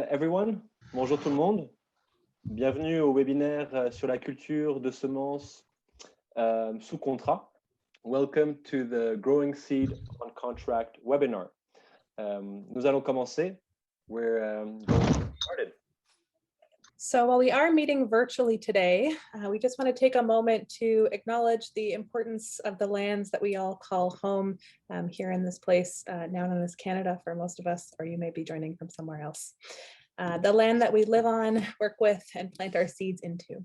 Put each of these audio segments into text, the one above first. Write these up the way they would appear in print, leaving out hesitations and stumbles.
everyone. Bonjour tout le monde. Bienvenue au webinaire sur la culture de semences sous contrat. Welcome to the Growing Seed on Contract webinar. Nous allons commencer. We're going to get started. So while we are meeting virtually today, we just want to take a moment to acknowledge the importance of the lands that we all call home here in this place, now known as Canada for most of us, or you may be joining from somewhere else. The land that we live on, work with, and plant our seeds into.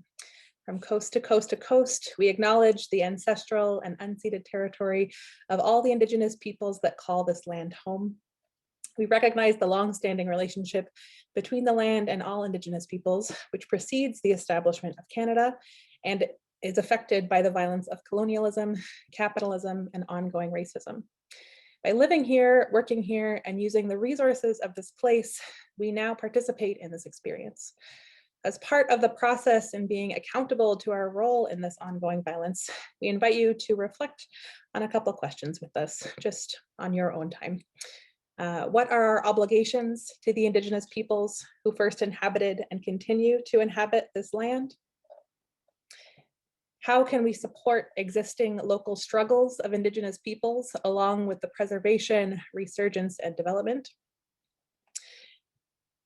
From coast to coast to coast, we acknowledge the ancestral and unceded territory of all the Indigenous peoples that call this land home. We recognize the long-standing relationship between the land and all Indigenous peoples, which precedes the establishment of Canada and is affected by the violence of colonialism, capitalism, and ongoing racism. By living here, working here, and using the resources of this place, we now participate in this experience. As part of the process in being accountable to our role in this ongoing violence, we invite you to reflect on a couple questions with us, just on your own time. What are our obligations to the Indigenous peoples who first inhabited and continue to inhabit this land? How can we support existing local struggles of Indigenous peoples along with the preservation, resurgence, and development?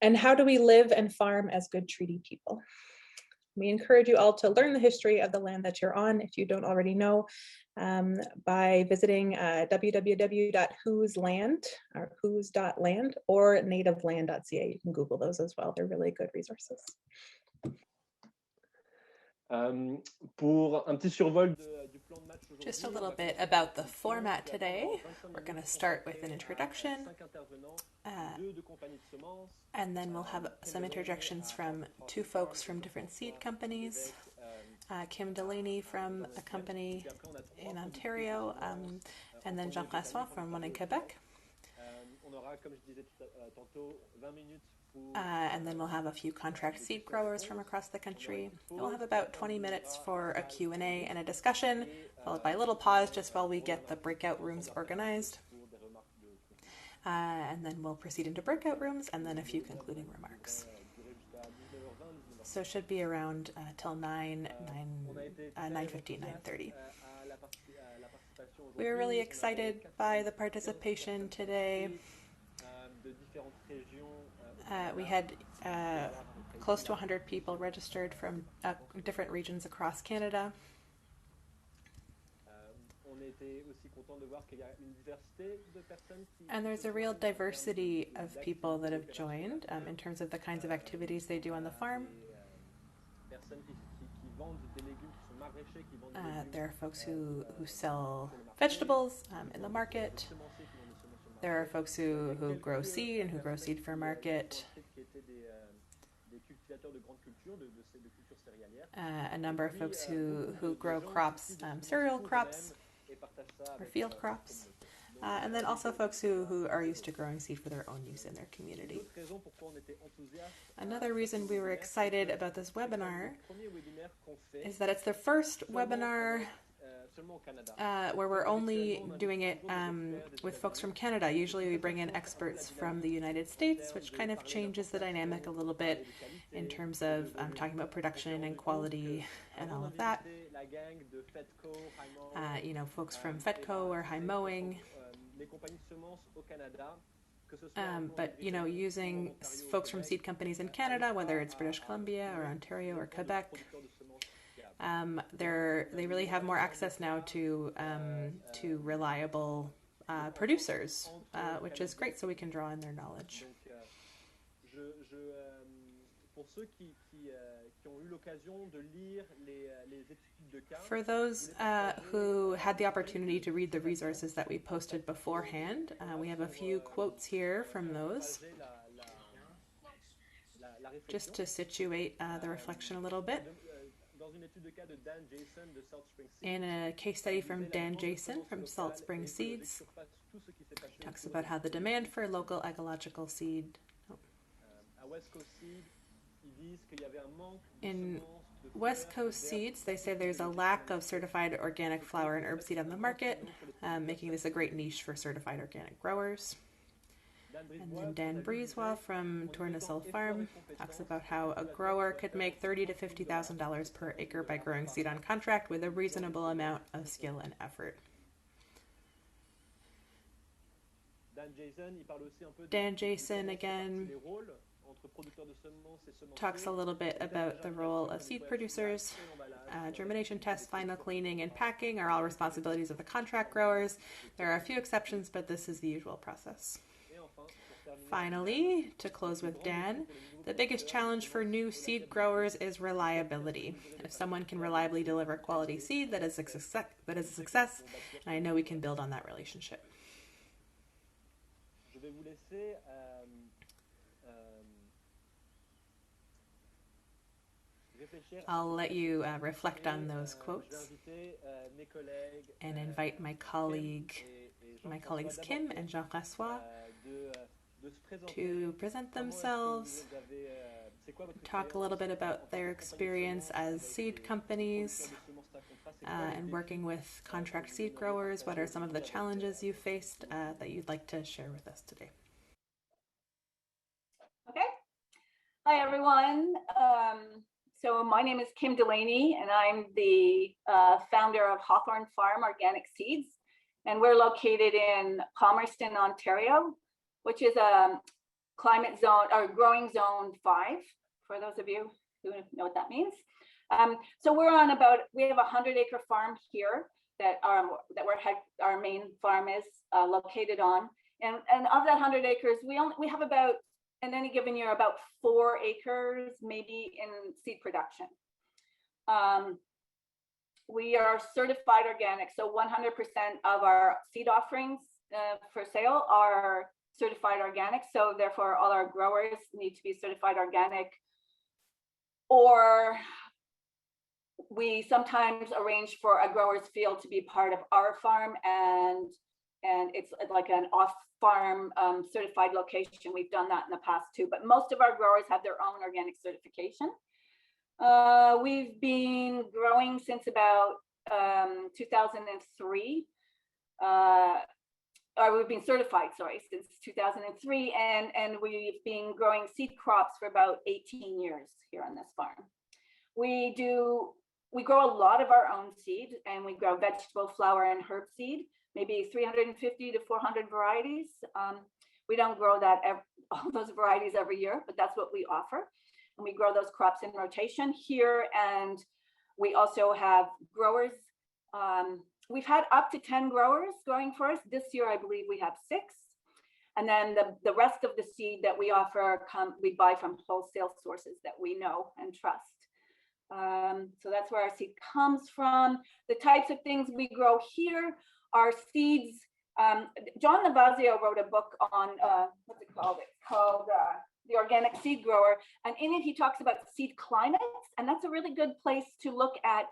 And how do we live and farm as good treaty people? We encourage you all to learn the history of the land that you're on, if you don't already know, by visiting www.whosland or whos.land or nativeland.ca. You can Google those as well. They're really good resources. Pour un petit survol du plan de match aujourd'hui. Just a little bit about the format today. We're going to start with an introduction, and then we'll have some interjections from two folks from different seed companies. Kim Delaney from a company in Ontario, and then Jean-François from one in Quebec. And then we'll have a few contract seed growers from across the country. We'll have about 20 minutes for a Q&A and a discussion, followed by a little pause just while we get the breakout rooms organized. And then we'll proceed into breakout rooms and then a few concluding remarks. So it should be around till 9:15, 9:30. We were really excited by the participation today. We had close to 100 people registered from different regions across Canada. And there's a real diversity of people that have joined in terms of the kinds of activities they do on the farm. There are folks who sell vegetables in the market. There are folks who grow seed and who grow seed for market. A number of folks who grow crops, cereal crops or field crops. And then also folks who are used to growing seed for their own use in their community. Another reason we were excited about this webinar is that it's the first webinar where we're only doing it with folks from Canada. Usually we bring in experts from the United States, which kind of changes the dynamic a little bit in terms of talking about production and quality and all of that. You know, folks from FETCO or High Mowing. But, you know, using folks from seed companies in Canada, whether it's British Columbia or Ontario or Quebec, they really have more access now to reliable producers, which is great, so we can draw in their knowledge. For those who had the opportunity to read the resources that we posted beforehand, we have a few quotes here from those, just to situate the reflection a little bit. In a case study from Dan Jason from Salt Spring Seeds, he talks about how the demand for local ecological seed. In West Coast Seeds, they say there's a lack of certified organic flower and herb seed on the market, making this a great niche for certified organic growers. And then Dan Breezewa from Tournesol Farm talks about how a grower could make $30,000 to $50,000 per acre by growing seed on contract with a reasonable amount of skill and effort. Dan Jason again talks a little bit about the role of seed producers. Germination tests, final cleaning, and packing are all responsibilities of the contract growers. There are a few exceptions, but this is the usual process. Finally, to close with Dan, the biggest challenge for new seed growers is reliability. If someone can reliably deliver quality seed, that is a success, and I know we can build on that relationship. I'll let you reflect on those quotes and invite my colleagues Kim and Jean-François to present themselves, talk a little bit about their experience as seed companies and working with contract seed growers. What are some of the challenges you faced that you'd like to share with us today? Okay. Hi, everyone. So my name is Kim Delaney, and I'm the founder of Hawthorne Farm Organic Seeds. And we're located in Palmerston, Ontario, which is a climate zone or growing zone 5, for those of you who know what that means. So we have a 100-acre farm here that our main farm is located on. And of that 100 acres, we have about, in any given year, about 4 acres maybe in seed production. We are certified organic, so 100% of our seed offerings for sale are certified organic. So therefore, all our growers need to be certified organic, or we sometimes arrange for a grower's field to be part of our farm, and it's like an off-farm certified location. We've done that in the past too, but most of our growers have their own organic certification. We've been growing since about 2003. Or we've been certified, since 2003, and we've been growing seed crops for about 18 years here on this farm. We grow a lot of our own seed, and we grow vegetable, flower, and herb seed, maybe 350 to 400 varieties. We don't grow all those varieties every year, but that's what we offer. And we grow those crops in rotation here, and we also have growers. We've had up to 10 growers growing for us. This year, I believe we have 6. And then the rest of the seed that we offer, we buy from wholesale sources that we know and trust. So that's where our seed comes from. The types of things we grow here are seeds. John Navazio wrote a book on, what's it called? It's called The Organic Seed Grower. And in it, he talks about seed climates. And that's a really good place to look at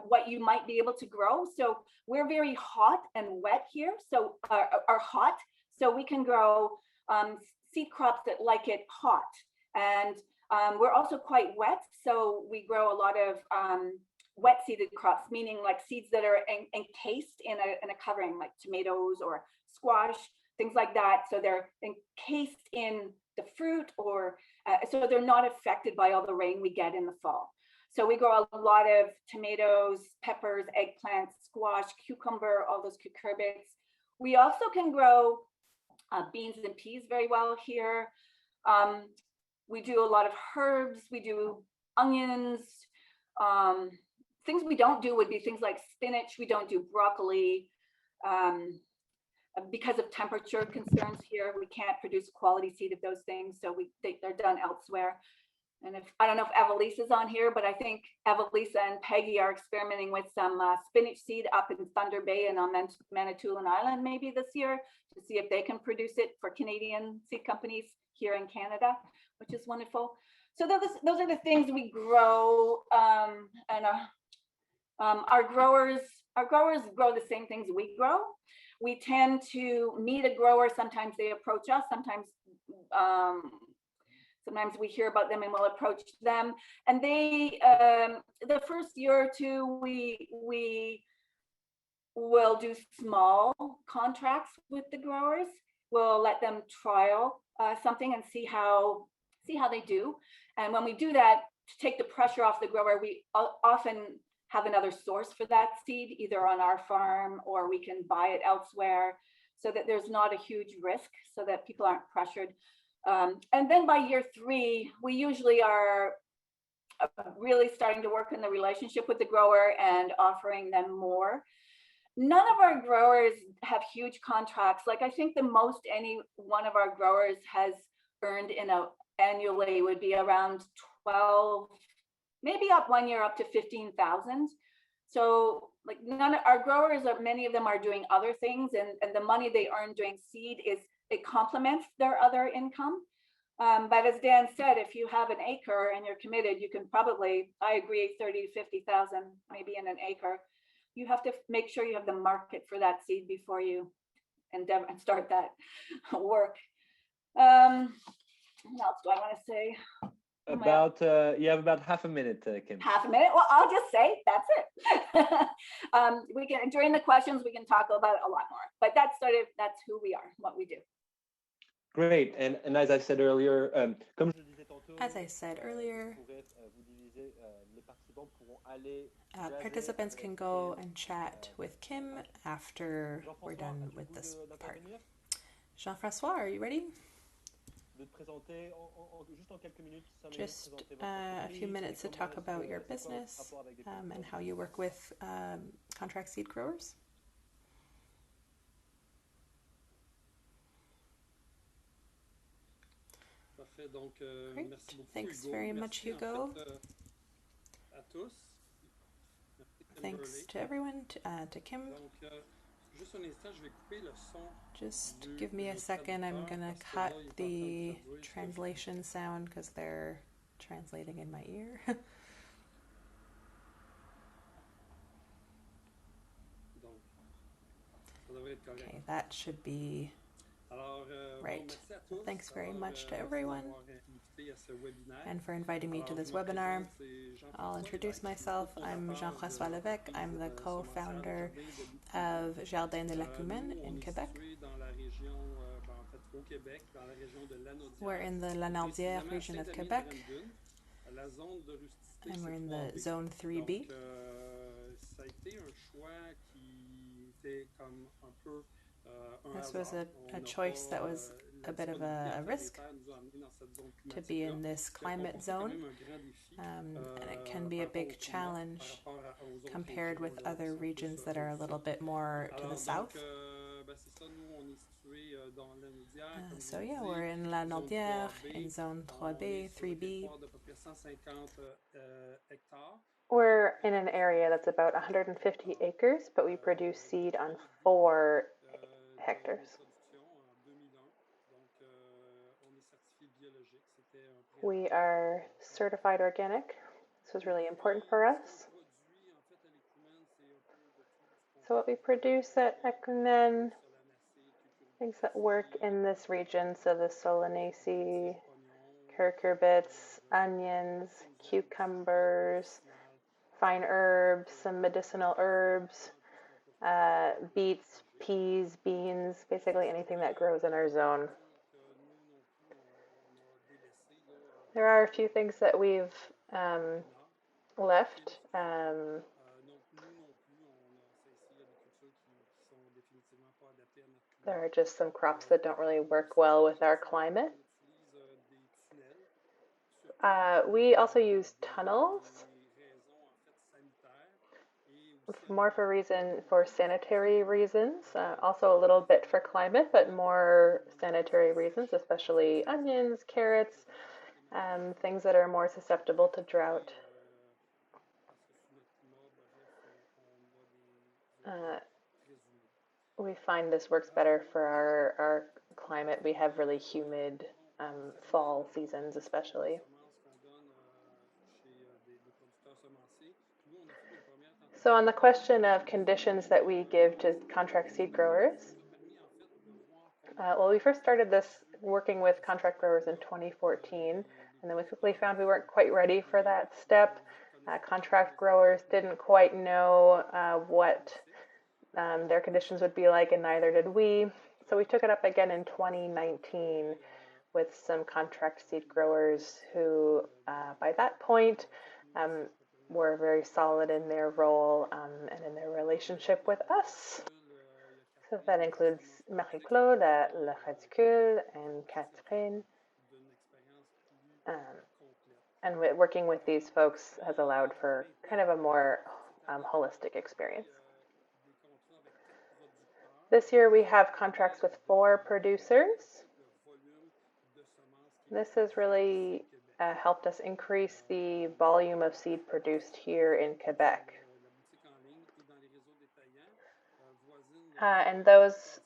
what you might be able to grow. So we're very hot and wet here, so are hot. So we can grow seed crops that like it hot. And we're also quite wet, so we grow a lot of wet seeded crops, meaning like seeds that are encased in a covering, like tomatoes or squash, things like that. So they're encased in the fruit, or so they're not affected by all the rain we get in the fall. So we grow a lot of tomatoes, peppers, eggplants, squash, cucumber, all those cucurbits. We also can grow beans and peas very well here. We do a lot of herbs. We do onions. Things we don't do would be things like spinach. We don't do broccoli. Because of temperature concerns here, we can't produce quality seed of those things. So they're done elsewhere. And I don't know if Evelisa's on here, but I think Evelisa and Peggy are experimenting with some spinach seed up in Thunder Bay and on Manitoulin Island maybe this year to see if they can produce it for Canadian seed companies here in Canada, which is wonderful. So those are the things we grow, and our growers grow the same things we grow. We tend to meet a grower. Sometimes they approach us. Sometimes we hear about them and we'll approach them. And they, the first year or two, we will do small contracts with the growers. we'll let them trial something and see how they do. And when we do that, to take the pressure off the grower, we often have another source for that seed, either on our farm or we can buy it elsewhere, so that there's not a huge risk, so that people aren't pressured. And then by year 3, we usually are really starting to work in the relationship with the grower and offering them more. None of our growers have huge contracts. Like, I think the most any one of our growers has earned annually would be around 12, maybe up one year up to 15,000. So like none of our growers, many of them are doing other things, and the money they earn doing seed it complements their other income. But as Dan said, if you have an acre and you're committed, you can probably, I agree, 30 to 50,000 maybe in an acre. You have to make sure you have the market for that seed before you endeavor and start that work. What else do I want to say? You have about half a minute, Kim. Half a minute? Well, I'll just say that's it. We can, during the questions, we can talk about it a lot more, but that's who we are, what we do. Great. And as I said earlier, participants can go and chat with Kim after we're done with this part. Jean-François, are you ready? Just a few minutes to talk about your business and how you work with contract seed growers. Great. Thanks very much, Hugo. Thanks to everyone, to Kim. Just give me a second. I'm going to cut the translation sound because they're translating in my ear. Okay, that should be right. Thanks very much to everyone and for inviting me to this webinar. I'll introduce myself. I'm Jean-François Levesque. I'm the co-founder of Jardin de l'Écumen in Quebec. We're in the Lanaudière region of Quebec, and we're in the Zone 3B. This was a choice that was a bit of a risk to be in this climate zone, and it can be a big challenge compared with other regions that are a little bit more to the south. So yeah, we're in Lanaudière, in Zone 3B, 3B. We're in an area that's about 150 acres, but we produce seed on 4 hectares. We are certified organic. This was really important for us. So what we produce at Acknowledgement, things that work in this region, so the Solanaceae, cucurbits, onions, cucumbers, fine herbs, some medicinal herbs, beets, peas, beans, basically anything that grows in our zone. There are a few things that we've left. There are just some crops that don't really work well with our climate. We also use tunnels, more for sanitary reasons, also a little bit for climate, but more sanitary reasons, especially onions, carrots, things that are more susceptible to drought. We find this works better for our climate. We have really humid fall seasons especially. So on the question of conditions that we give to contract seed growers, well, we first started this working with contract growers in 2014, and then we quickly found we weren't quite ready for that step. Contract growers didn't quite know what their conditions would be like, and neither did we. So we took it up again in 2019 with some contract seed growers who, by that point, were very solid in their role and in their relationship with us. So that includes Marie-Claude at La Radicule and Catherine. And working with these folks has allowed for kind of a more holistic experience. This year we have contracts with 4 producers. This has really helped us increase the volume of seed produced here in Quebec. And those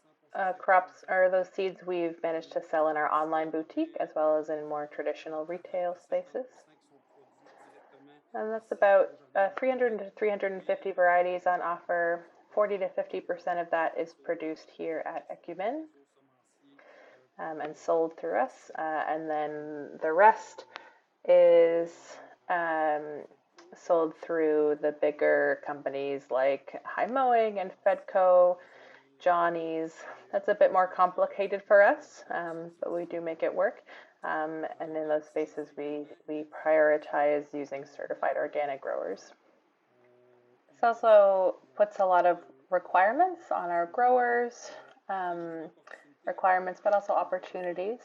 crops or those seeds we've managed to sell in our online boutique as well as in more traditional retail spaces. And that's about 300 to 350 varieties on offer. 40 to 50% of that is produced here at Ecumen and sold through us. And then the rest is sold through the bigger companies like High Mowing and Fedco, Johnny's. That's a bit more complicated for us, but we do make it work. And in those spaces, we prioritize using certified organic growers. This also puts a lot of requirements on our growers, requirements, but also opportunities.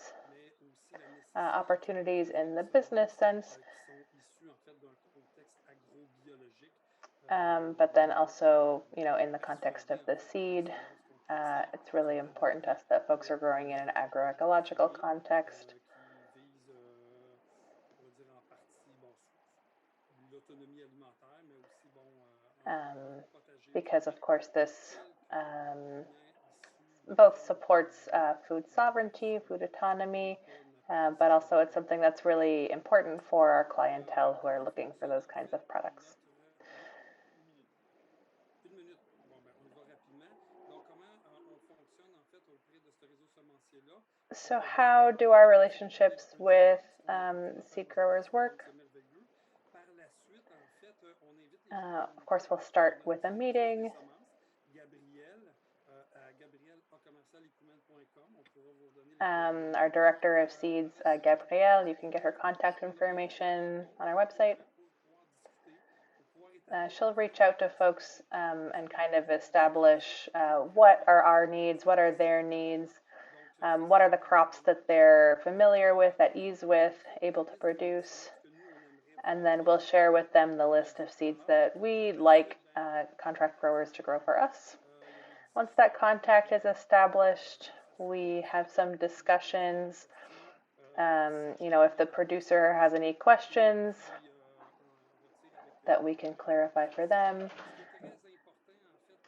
Opportunities in the business sense, but then also, in the context of the seed, it's really important to us that folks are growing in an agroecological context. Because of course this both supports food sovereignty, food autonomy, but also it's something that's really important for our clientele who are looking for those kinds of products. So how do our relationships with seed growers work? Of course, we'll start with a meeting. Our director of seeds, Gabrielle, you can get her contact information on our website. She'll reach out to folks and kind of establish what are our needs, what are their needs, what are the crops that they're familiar with, at ease with, able to produce. And then we'll share with them the list of seeds that we'd like contract growers to grow for us. Once that contact is established, we have some discussions. If the producer has any questions that we can clarify for them.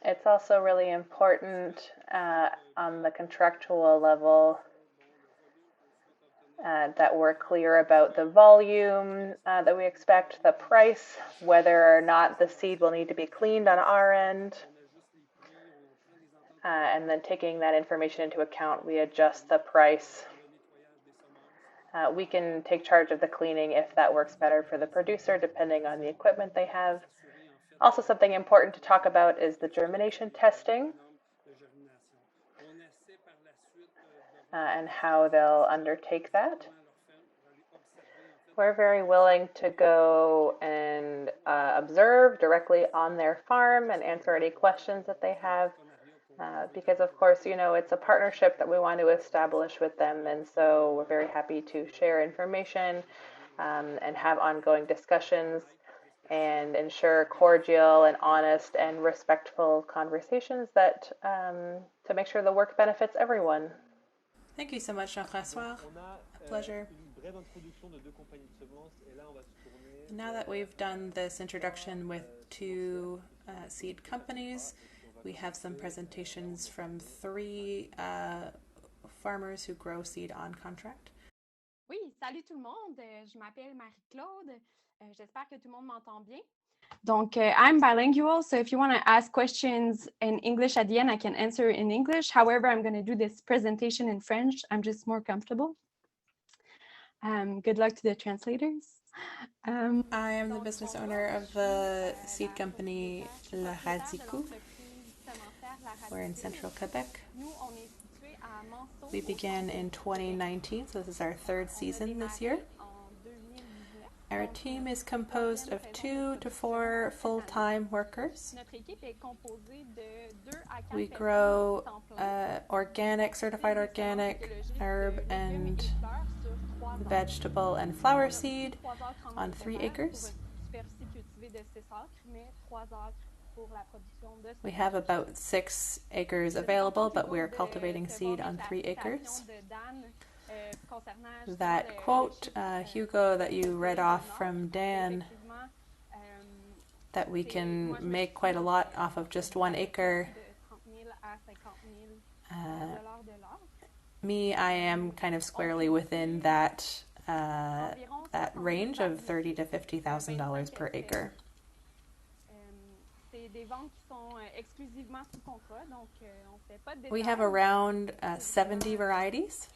It's also really important on the contractual level that we're clear about the volume that we expect, the price, whether or not the seed will need to be cleaned on our end. And then taking that information into account, we adjust the price. We can take charge of the cleaning if that works better for the producer, depending on the equipment they have. Also, something important to talk about is the germination testing and how they'll undertake that. We're very willing to go and observe directly on their farm and answer any questions that they have. Because of course, it's a partnership that we want to establish with them. And so we're very happy to share information and have ongoing discussions and ensure cordial and honest and respectful conversations that to make sure the work benefits everyone. Thank you so much, Jean-François. A pleasure. Now that we've done this introduction with 2 seed companies, we have some presentations from 3 farmers who grow seed on contract. Oui, salut tout le monde. Je m'appelle Marie-Claude. J'espère que tout le monde m'entend bien. Donc, I'm bilingual, so if you want to ask questions in English at the end, I can answer in English. However, I'm going to do this presentation in French. I'm just more comfortable. Good luck to the translators. I am the business owner of the seed company La Radicule. We're in central Quebec. We began in 2019, so this is our third season this year. Our team is composed of 2 to 4 full-time workers. We grow organic, certified organic herb and vegetable and flower seed on 3 acres. We have about 6 acres available, but we're cultivating seed on 3 acres. That quote, Hugo, that you read off from Dan, that we can make quite a lot off of just 1 acre. I am kind of squarely within that that range of $30,000 to $50,000 per acre. We have around 70 varieties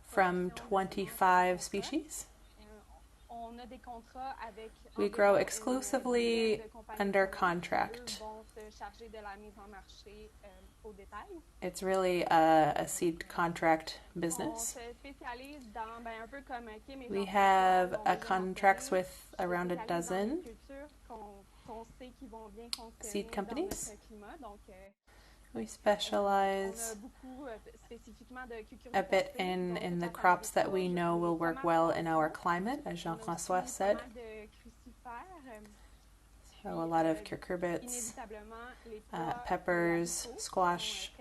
from 25 species. We grow exclusively under contract. It's really a seed contract business. We have contracts with around a dozen seed companies. We specialize a bit in the crops that we know will work well in our climate, as Jean-François said. So a lot of cucurbits, peppers, squash,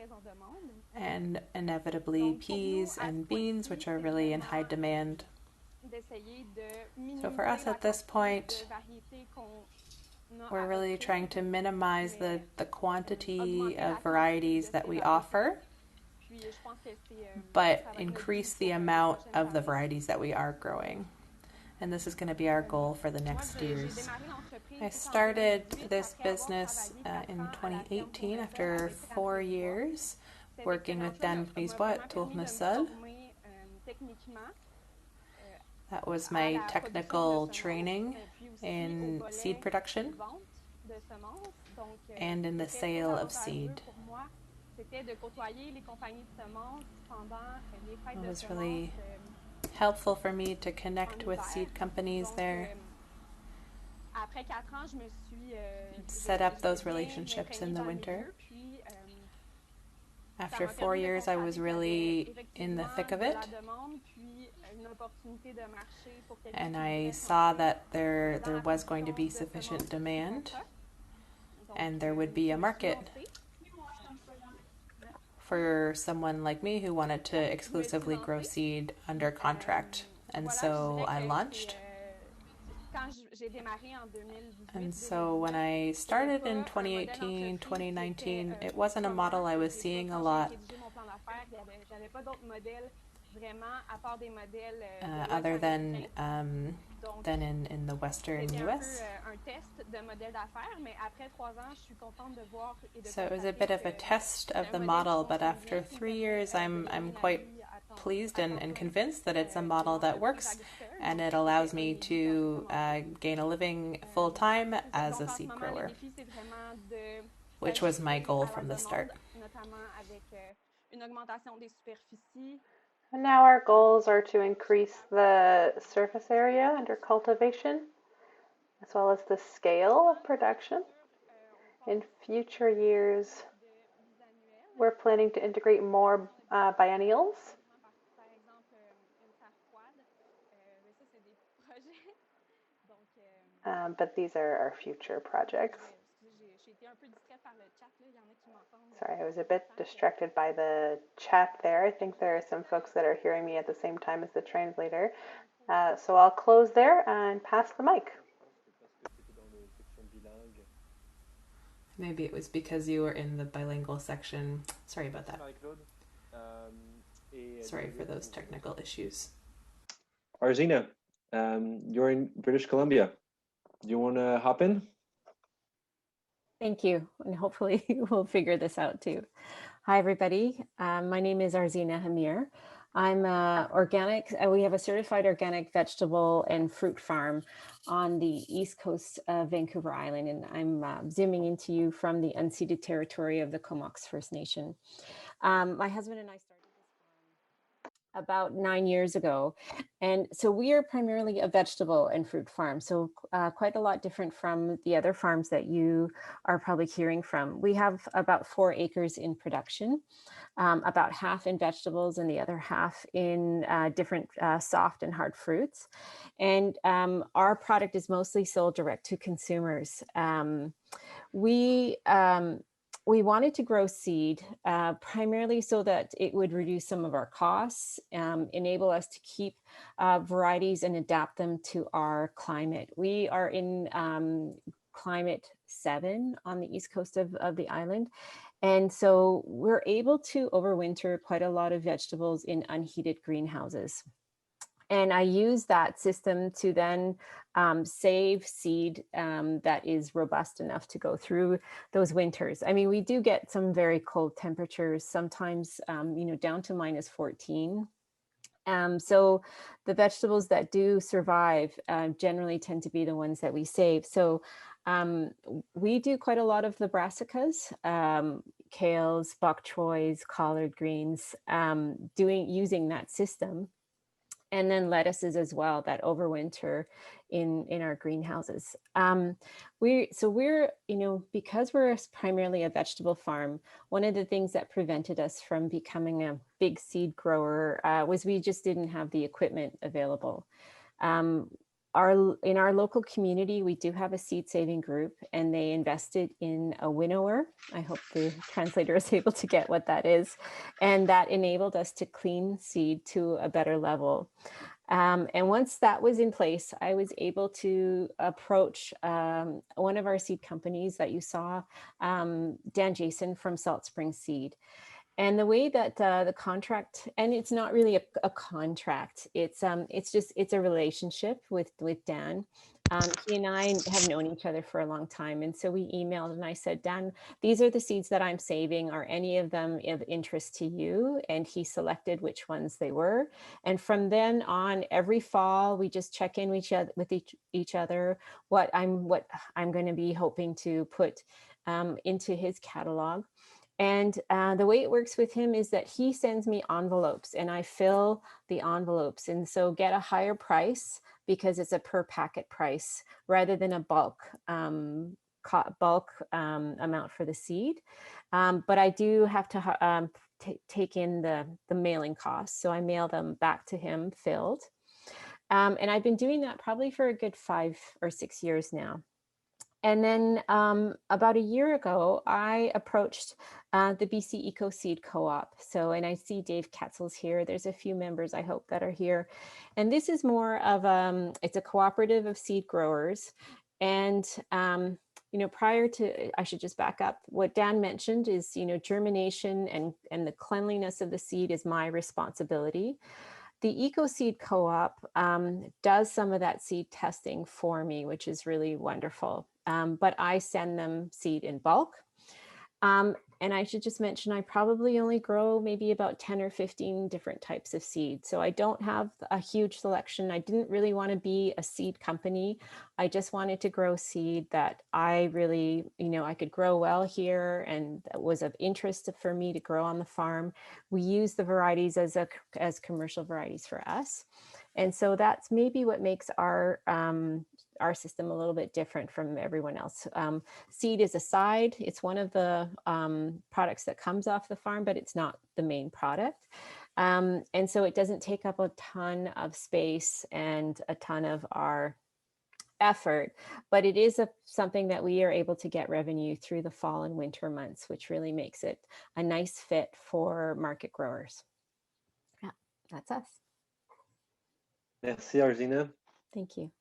and inevitably peas and beans, which are really in high demand. So for us at this point, we're really trying to minimize the quantity of varieties that we offer, but increase the amount of the varieties that we are growing. And this is going to be our goal for the next years. I started this business in 2018 after 4 years working with Dan Brisebois at Tournesol. That was my technical training in seed production and in the sale of seed. It was really helpful for me to connect with seed companies there, set up those relationships in the winter. After 4 years, I was really in the thick of it, and I saw that there was going to be sufficient demand and there would be a market for someone like me who wanted to exclusively grow seed under contract. And so I launched. And so when I started in 2018, 2019, it wasn't a model I was seeing a lot other than in the Western US. So it was a bit of a test of the model, but after 3 years, I'm quite pleased and convinced that it's a model that works, and it allows me to gain a living full-time as a seed grower, which was my goal from the start. And now our goals are to increase the surface area under cultivation, as well as the scale of production. In future years, we're planning to integrate more biennials. But these are our future projects. Sorry, I was a bit distracted by the chat there. I think there are some folks that are hearing me at the same time as the translator. So I'll close there and pass the mic. Maybe it was because you were in the bilingual section. Sorry about that. Sorry for those technical issues. Arzina, you're in British Columbia. Do you want to hop in? Thank you, and hopefully we'll figure this out too. Hi, everybody. My name is Arzina Hamir. I'm organic. We have a certified organic vegetable and fruit farm on the east coast of Vancouver Island, and I'm zooming into you from the unceded territory of the Comox First Nation. My husband and I started about 9 years ago. And so we are primarily a vegetable and fruit farm. So quite a lot different from the other farms that you are probably hearing from. We have about 4 acres in production, about half in vegetables and the other half in different soft and hard fruits. And our product is mostly sold direct to consumers. We wanted to grow seed primarily so that it would reduce some of our costs, enable us to keep varieties and adapt them to our climate. We are in climate 7 on the east coast of the island. And so we're able to overwinter quite a lot of vegetables in unheated greenhouses. And I use that system to then save seed that is robust enough to go through those winters. I mean, we do get some very cold temperatures, sometimes, down to -14. So the vegetables that do survive generally tend to be the ones that we save. So we do quite a lot of the brassicas, kales, bok choys, collard greens, using that system. And then lettuces as well that overwinter in our greenhouses. We're, because we're primarily a vegetable farm, one of the things that prevented us from becoming a big seed grower was we just didn't have the equipment available. In our local community, we do have a seed saving group, and they invested in a winnower. I hope the translator is able to get what that is. And that enabled us to clean seed to a better level. And once that was in place, I was able to approach one of our seed companies that you saw, Dan Jason from Salt Spring Seed. And the way that the contract, and it's not really a contract, it's a relationship with Dan. He and I have known each other for a long time. And so we emailed and I said, Dan, these are the seeds that I'm saving. Are any of them of interest to you? And he selected which ones they were. And from then on, every fall, we just check in with each other, what I'm going to be hoping to put into his catalog. And the way it works with him is that he sends me envelopes and I fill the envelopes, and so get a higher price because it's a per packet price rather than a bulk amount for the seed. But I do have to take in the mailing costs. So I mail them back to him filled. And I've been doing that probably for a good 5 or 6 years now. And then about a year ago, I approached the BC Eco Seed Co-op. And I see Dave Ketzel's here. There's a few members, I hope, that are here. And this is more of it's a cooperative of seed growers. And prior to, I should just back up. What Dan mentioned is, germination and the cleanliness of the seed is my responsibility. The Eco Seed Co-op does some of that seed testing for me, which is really wonderful. But I send them seed in bulk. And I should just mention, I probably only grow maybe about 10 or 15 different types of seed. So I don't have a huge selection. I didn't really want to be a seed company. I just wanted to grow seed that I really, I could grow well here and that was of interest for me to grow on the farm. We use the varieties as commercial varieties for us. And so that's maybe what makes our system a little bit different from everyone else. Seed is a side. It's one of the products that comes off the farm, but it's not the main product. And so it doesn't take up a ton of space and a ton of our effort, but it is something that we are able to get revenue through the fall and winter months, which really makes it a nice fit for market growers. Yeah, that's us. Merci, Arzina. Thank you.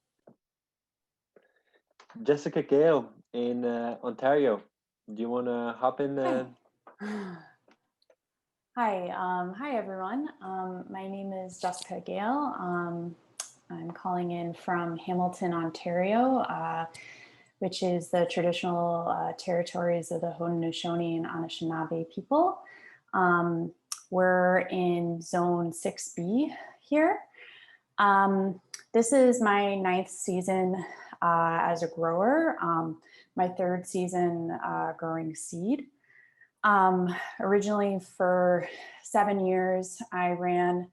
Jessica Gayle in Ontario. Do you want to hop in? Hi, everyone. My name is Jessica Gayle. I'm calling in from Hamilton, Ontario, which is the traditional territories of the Haudenosaunee and Anishinaabe people. We're in zone 6B here. This is my 9th season as a grower, my 3rd season growing seed. Originally for 7 years, I ran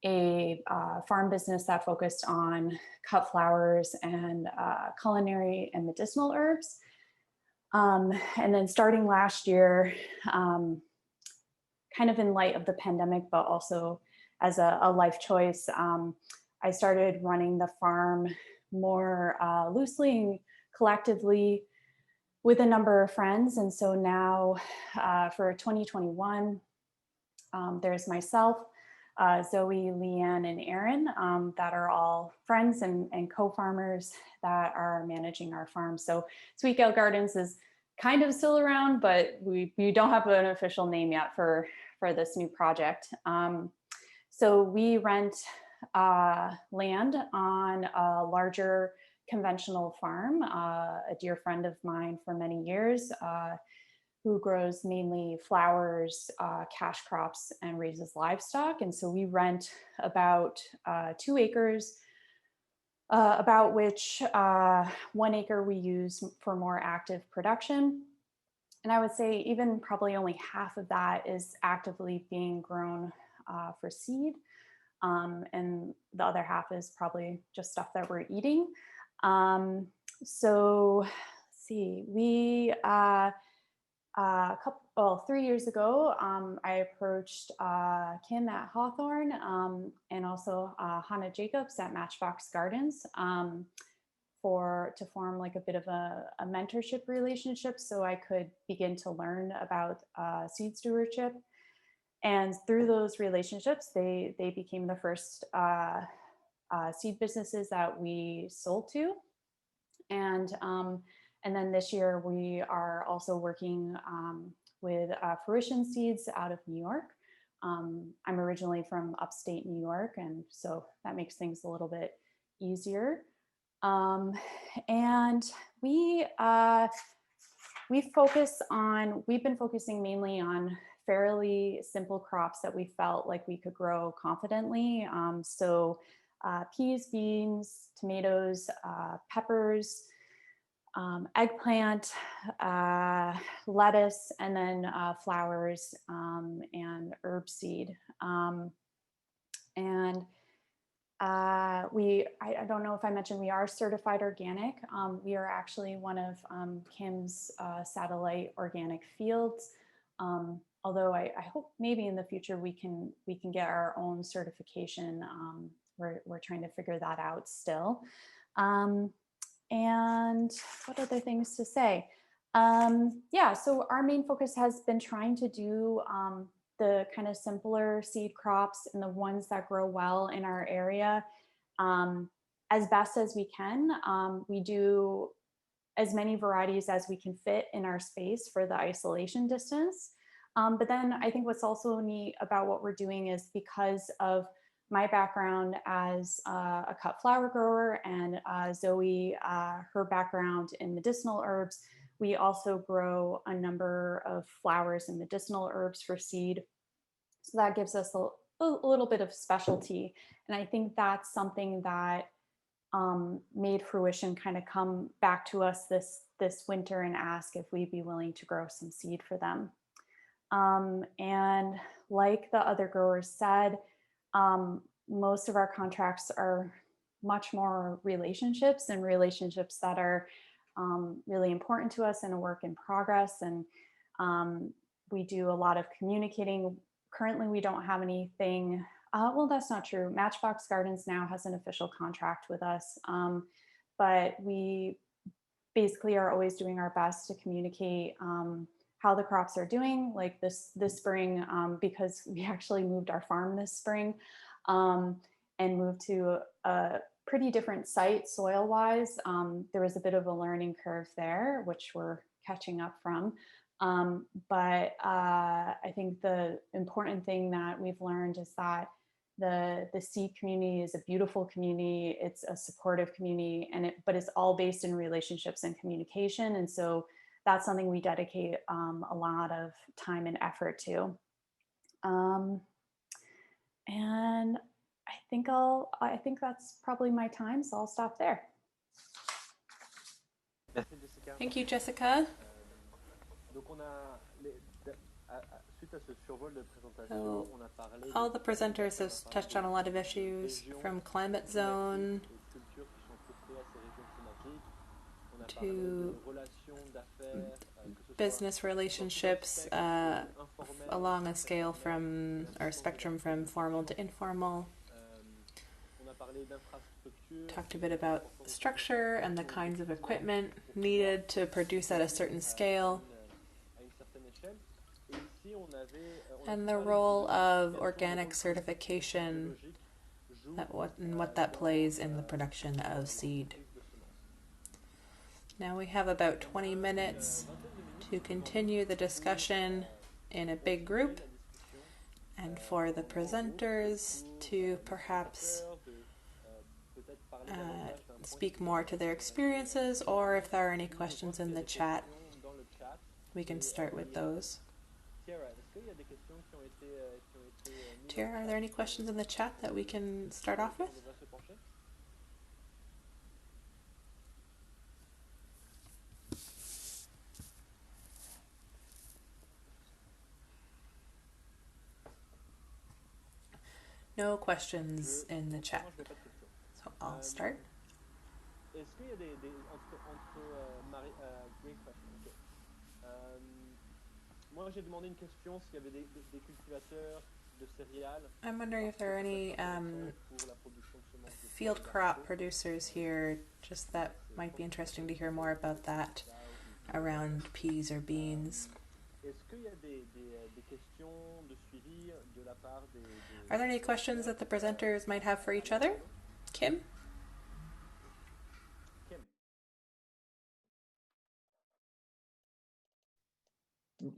a farm business that focused on cut flowers and culinary and medicinal herbs. And then starting last year, kind of in light of the pandemic, but also as a life choice, I started running the farm more loosely and collectively with a number of friends. And so now for 2021, there's myself, Zoe, Leanne, and Erin that are all friends and co-farmers that are managing our farm. So Sweet Gayle Gardens is kind of still around, but we don't have an official name yet for this new project. So we rent land on a larger conventional farm. A dear friend of mine for many years who grows mainly flowers, cash crops, and raises livestock. And so we rent about 2 acres, about which 1 acre we use for more active production. And I would say even probably only half of that is actively being grown for seed. And the other half is probably just stuff that we're eating. So let's see, we, 3 years ago, I approached Kim at Hawthorne and also Hannah Jacobs at Matchbox Gardens to form like a bit of a mentorship relationship so I could begin to learn about seed stewardship. And through those relationships, they became the first seed businesses that we sold to. And then this year we are also working with Fruition Seeds out of New York. I'm originally from upstate New York, and so that makes things a little bit easier. And we've been focusing mainly on fairly simple crops that we felt like we could grow confidently. So peas, beans, tomatoes, peppers, eggplant, lettuce, and then flowers and herb seed. I don't know if I mentioned, we are certified organic. We are actually one of Kim's satellite organic fields. Although I hope maybe in the future we can get our own certification. We're trying to figure that out still. And what other things to say? Yeah, so our main focus has been trying to do the kind of simpler seed crops and the ones that grow well in our area as best as we can. We do as many varieties as we can fit in our space for the isolation distance. But then I think what's also neat about what we're doing is because of my background as a cut flower grower and Zoe, her background in medicinal herbs, we also grow a number of flowers and medicinal herbs for seed. So that gives us a little bit of specialty. And I think that's something that made Fruition kind of come back to us this winter and ask if we'd be willing to grow some seed for them. And like the other growers said, most of our contracts are much more relationships and relationships that are really important to us and a work in progress. And we do a lot of communicating. Currently, we don't have anything. Well, that's not true. Matchbox Gardens now has an official contract with us, but we basically are always doing our best to communicate how the crops are doing. Like this spring, because we actually moved our farm this spring and moved to a pretty different site soil-wise. There was a bit of a learning curve there, which we're catching up from. But I think the important thing that we've learned is that the seed community is a beautiful community. It's a supportive community, but it's all based in relationships and communication. And so that's something we dedicate a lot of time and effort to. And I think that's probably my time, so I'll stop there. Thank you, Jessica. So, all the presenters have touched on a lot of issues, from climate zone to business relationships along a scale from, or spectrum from formal to informal. Talked a bit about the structure and the kinds of equipment needed to produce at a certain scale, and the role of organic certification, what that plays in the production of seed. Now we have about 20 minutes to continue the discussion in a big group, and for the presenters to perhaps speak more to their experiences, or if there are any questions in the chat, we can start with those. Tara, are there any questions in the chat that we can start off with? No questions in the chat, so I'll start. I'm wondering if there are any field crop producers here, just that might be interesting to hear more about that around peas or beans. Are there any questions that the presenters might have for each other? Kim?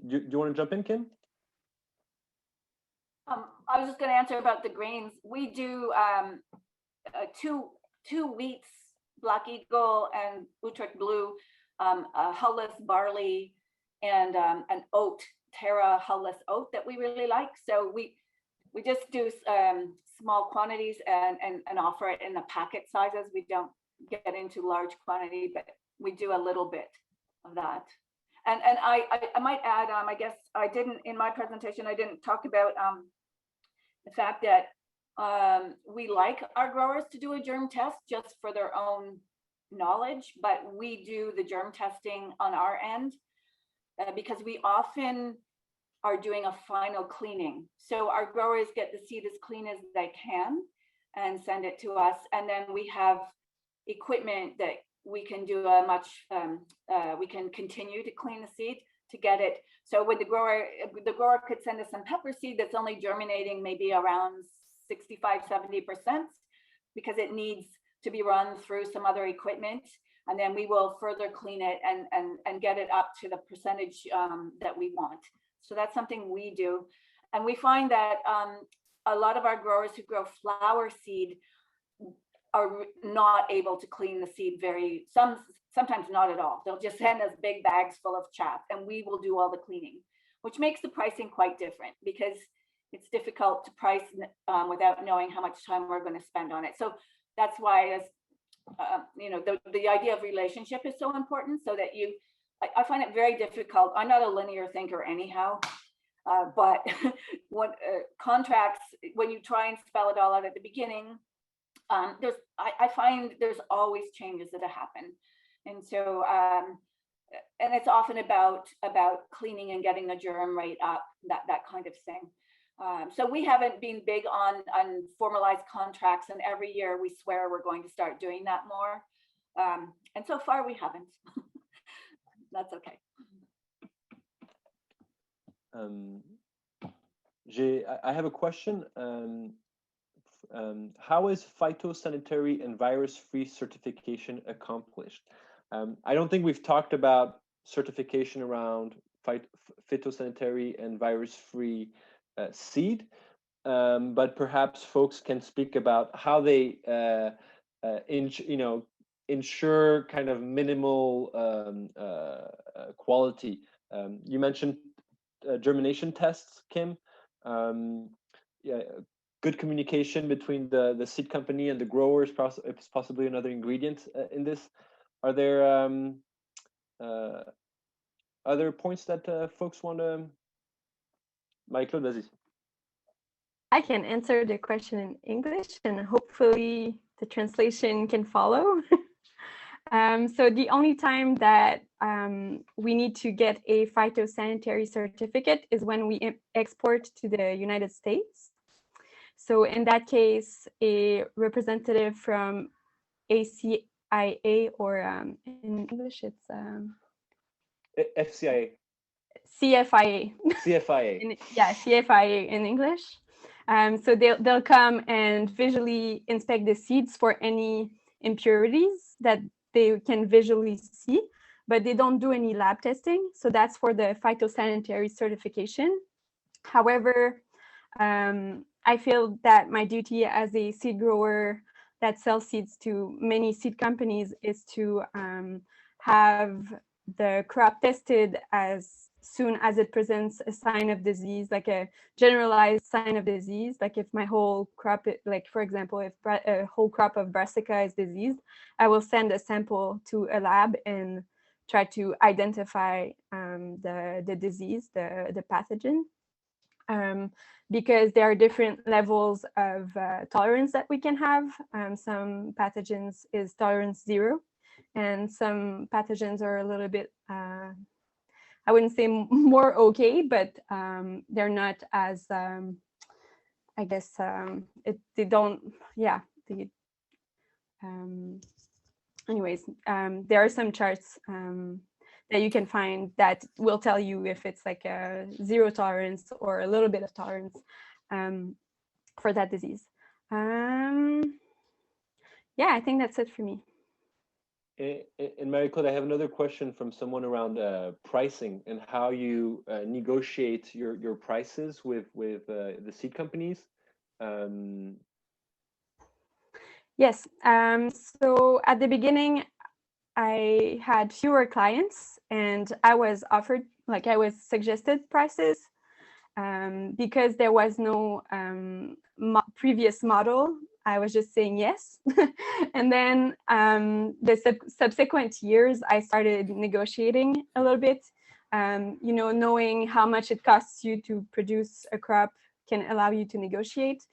Do you want to jump in, Kim? I was just going to answer about the grains. We do two wheats, Black Eagle and Utrecht Blue, hull-less barley, and an oat, Terra hull-less oat that we really like. So we just do small quantities and offer it in the packet sizes. We don't get into large quantity, but we do a little bit of that. And I might add, I guess I didn't, in my presentation, I didn't talk about the fact that we like our growers to do a germ test just for their own knowledge, but we do the germ testing on our end because we often are doing a final cleaning. So our growers get the seed as clean as they can and send it to us. And then we have equipment that we can do a much, we can continue to clean the seed to get it. So with the grower could send us some pepper seed that's only germinating maybe around 65–70% because it needs to be run through some other equipment. And then we will further clean it and get it up to the percentage that we want. So that's something we do. And we find that a lot of our growers who grow flower seed are not able to clean the seed sometimes not at all. They'll just send us big bags full of chaff and we will do all the cleaning, which makes the pricing quite different because it's difficult to price without knowing how much time we're going to spend on it. So that's why, as you know, the idea of relationship is so important, so that I find it very difficult. I'm not a linear thinker anyhow, but when contracts, when you try and spell it all out at the beginning, I find there's always changes that happen. And so, and it's often about cleaning and getting the germ rate up, that kind of thing. So we haven't been big on formalized contracts, and every year we swear we're going to start doing that more. And so far we haven't. That's okay. I have a question. How is phytosanitary and virus-free certification accomplished? I don't think we've talked about certification around phytosanitary and virus-free seed, but perhaps folks can speak about how they ensure kind of minimal quality. You mentioned germination tests, Kim. Yeah, good communication between the seed company and the growers is possibly another ingredient in this. Are there other points that folks want to? Marie-Claude, vas-y. I can answer the question in English and hopefully the translation can follow. So the only time that we need to get a phytosanitary certificate is when we export to the United States. So in that case, a representative from ACIA, or in English, it's FCIA. CFIA. CFIA. Yeah, CFIA in English. So they'll come and visually inspect the seeds for any impurities that they can visually see, but they don't do any lab testing. So that's for the phytosanitary certification. However, I feel that my duty as a seed grower that sells seeds to many seed companies is to have the crop tested as soon as it presents a sign of disease, like a generalized sign of disease. Like if my whole crop, like for example, if a whole crop of brassica is diseased, I will send a sample to a lab and try to identify the disease, the pathogen. Because there are different levels of tolerance that we can have. Some pathogens is tolerance 0, and some pathogens are a little bit, I wouldn't say more okay, but they're not as, I guess, they don't, yeah. Anyways, there are some charts that you can find that will tell you if it's like a 0 tolerance or a little bit of tolerance for that disease. Yeah, I think that's it for me. And Marie-Claude, I have another question from someone around pricing and how you negotiate your prices with the seed companies. Yes, so at the beginning, I had fewer clients and I was offered, like I was suggested prices because there was no previous model. I was just saying yes. And then the subsequent years, I started negotiating a little bit. You know, knowing how much it costs you to produce a crop can allow you to negotiate.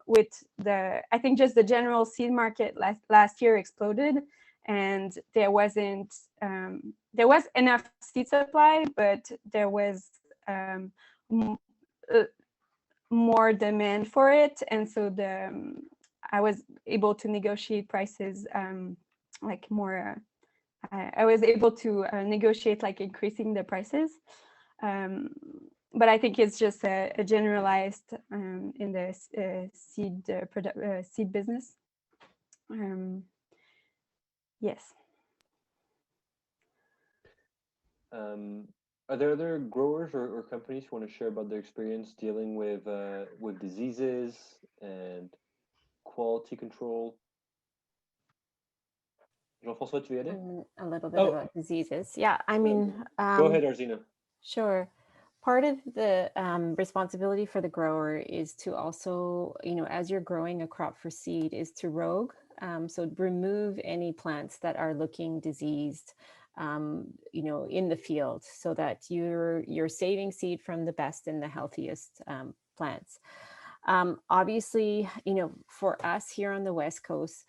With I think just the general seed market last year exploded, and there wasn't, there was enough seed supply, but there was more demand for it, and so I was able to negotiate prices like more. I was able to negotiate like increasing the prices. But I think it's just a generalized in the seed business. Yes. Are there other growers or companies who want to share about their experience dealing with diseases and quality control? Jean-François, tu veux y aller? A little bit about diseases. Yeah, I mean, go ahead, Arzina. Sure. Part of the responsibility for the grower is to also, you know, as you're growing a crop for seed, is to rogue. So remove any plants that are looking diseased, you know, in the field, so that you're saving seed from the best and the healthiest plants. Obviously, you know, for us here on the West Coast,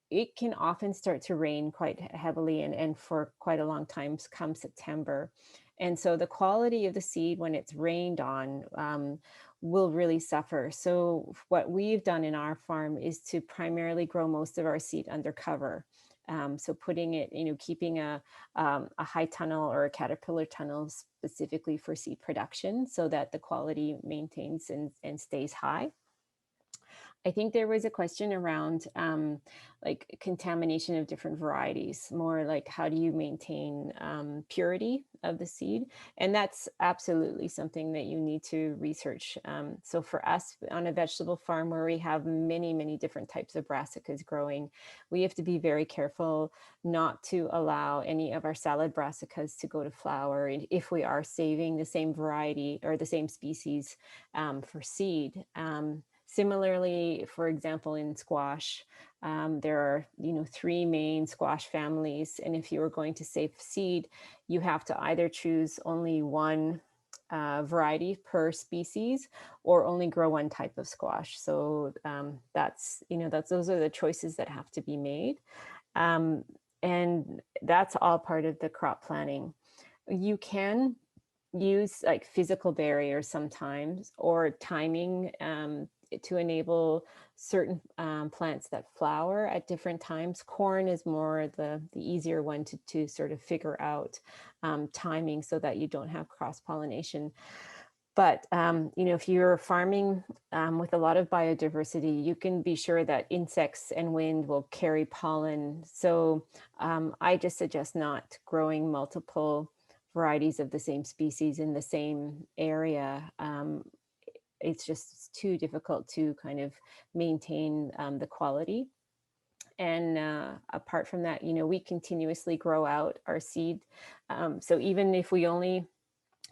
it can often start to rain quite heavily and for quite a long time come September. And so the quality of the seed when it's rained on will really suffer. So what we've done in our farm is to primarily grow most of our seed under cover. So putting it, you know, keeping a high tunnel or a caterpillar tunnel specifically for seed production so that the quality maintains and stays high. I think there was a question around like contamination of different varieties, more like how do you maintain purity of the seed? And that's absolutely something that you need to research. So for us on a vegetable farm where we have many, many different types of brassicas growing, we have to be very careful not to allow any of our salad brassicas to go to flower if we are saving the same variety or the same species for seed. Similarly, for example, in squash, there are 3 main squash families, and if you are going to save seed, you have to either choose only one variety per species, or only grow one type of squash. So those are the choices that have to be made, and that's all part of the crop planning. You can use like physical barriers sometimes, or timing to enable certain plants that flower at different times. Corn is more the easier one to sort of figure out timing so that you don't have cross-pollination. But if you're farming with a lot of biodiversity, you can be sure that insects and wind will carry pollen. So I just suggest not growing multiple varieties of the same species in the same area. It's just too difficult to kind of maintain the quality. And apart from that, we continuously grow out our seed. So even if we only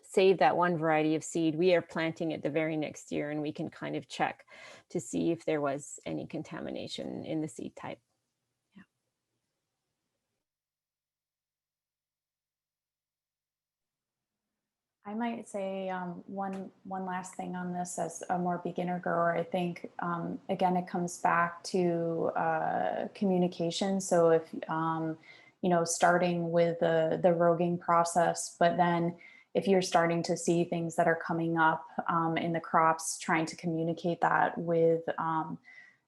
save that one variety of seed, we are planting it the very next year, and we can kind of check to see if there was any contamination in the seed type. I might say one last thing on this as a more beginner grower. I think, again, it comes back to communication. So if, starting with the roguing process, but then if you're starting to see things that are coming up in the crops, trying to communicate that with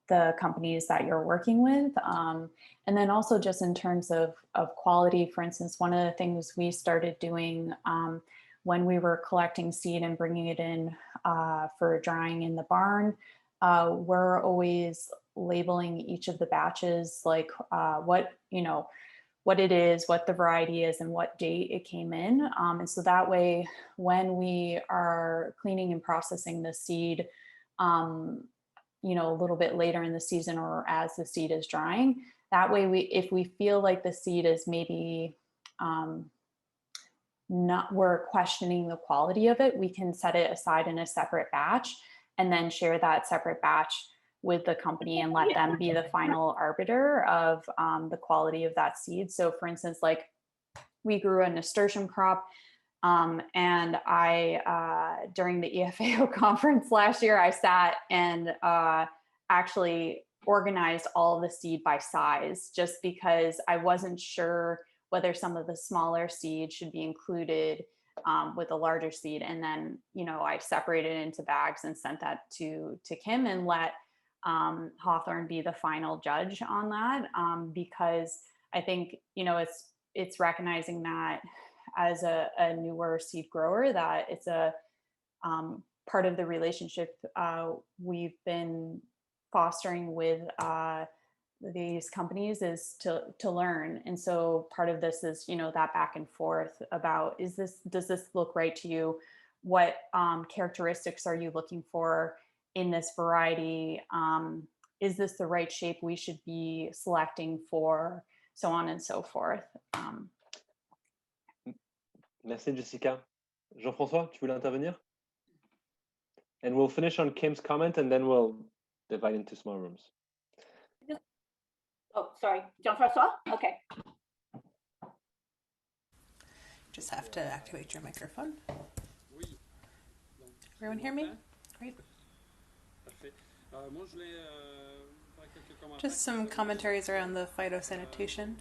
the companies that you're working with. And then also just in terms of quality, for instance, one of the things we started doing when we were collecting seed and bringing it in for drying in the barn, we're always labeling each of the batches, like what it is, what the variety is, and what date it came in. And so that way, when we are cleaning and processing the seed, a little bit later in the season or as the seed is drying, that way if we feel like the seed is maybe we're questioning the quality of it, we can set it aside in a separate batch and then share that separate batch with the company and let them be the final arbiter of the quality of that seed. So for instance, like we grew a nasturtium crop, and I, during the EFAO conference last year, I sat and actually organized all the seed by size, just because I wasn't sure whether some of the smaller seed should be included with the larger seed. And then, I separated it into bags and sent that to Kim and let Hawthorne be the final judge on that, because I think, it's recognizing that as a newer seed grower, that it's a part of the relationship we've been fostering with these companies is to learn. And so part of this is, that back and forth about, does this look right to you? What characteristics are you looking for in this variety? Is this the right shape we should be selecting for, so on and so forth. Merci Jessica. Jean-François, tu voulais intervenir? And we'll finish on Kim's comment and then we'll divide into small rooms. Oh, sorry, Jean-François? Okay. Just have to activate your microphone. Everyone hear me? Great. Just some commentaries around the phytosanitation.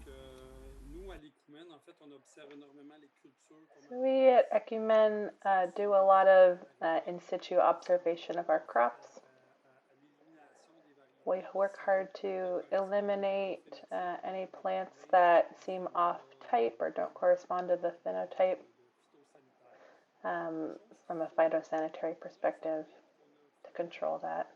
So we at Ecumen do a lot of in situ observation of our crops. We work hard to eliminate any plants that seem off type or don't correspond to the phenotype from a phytosanitary perspective to control that.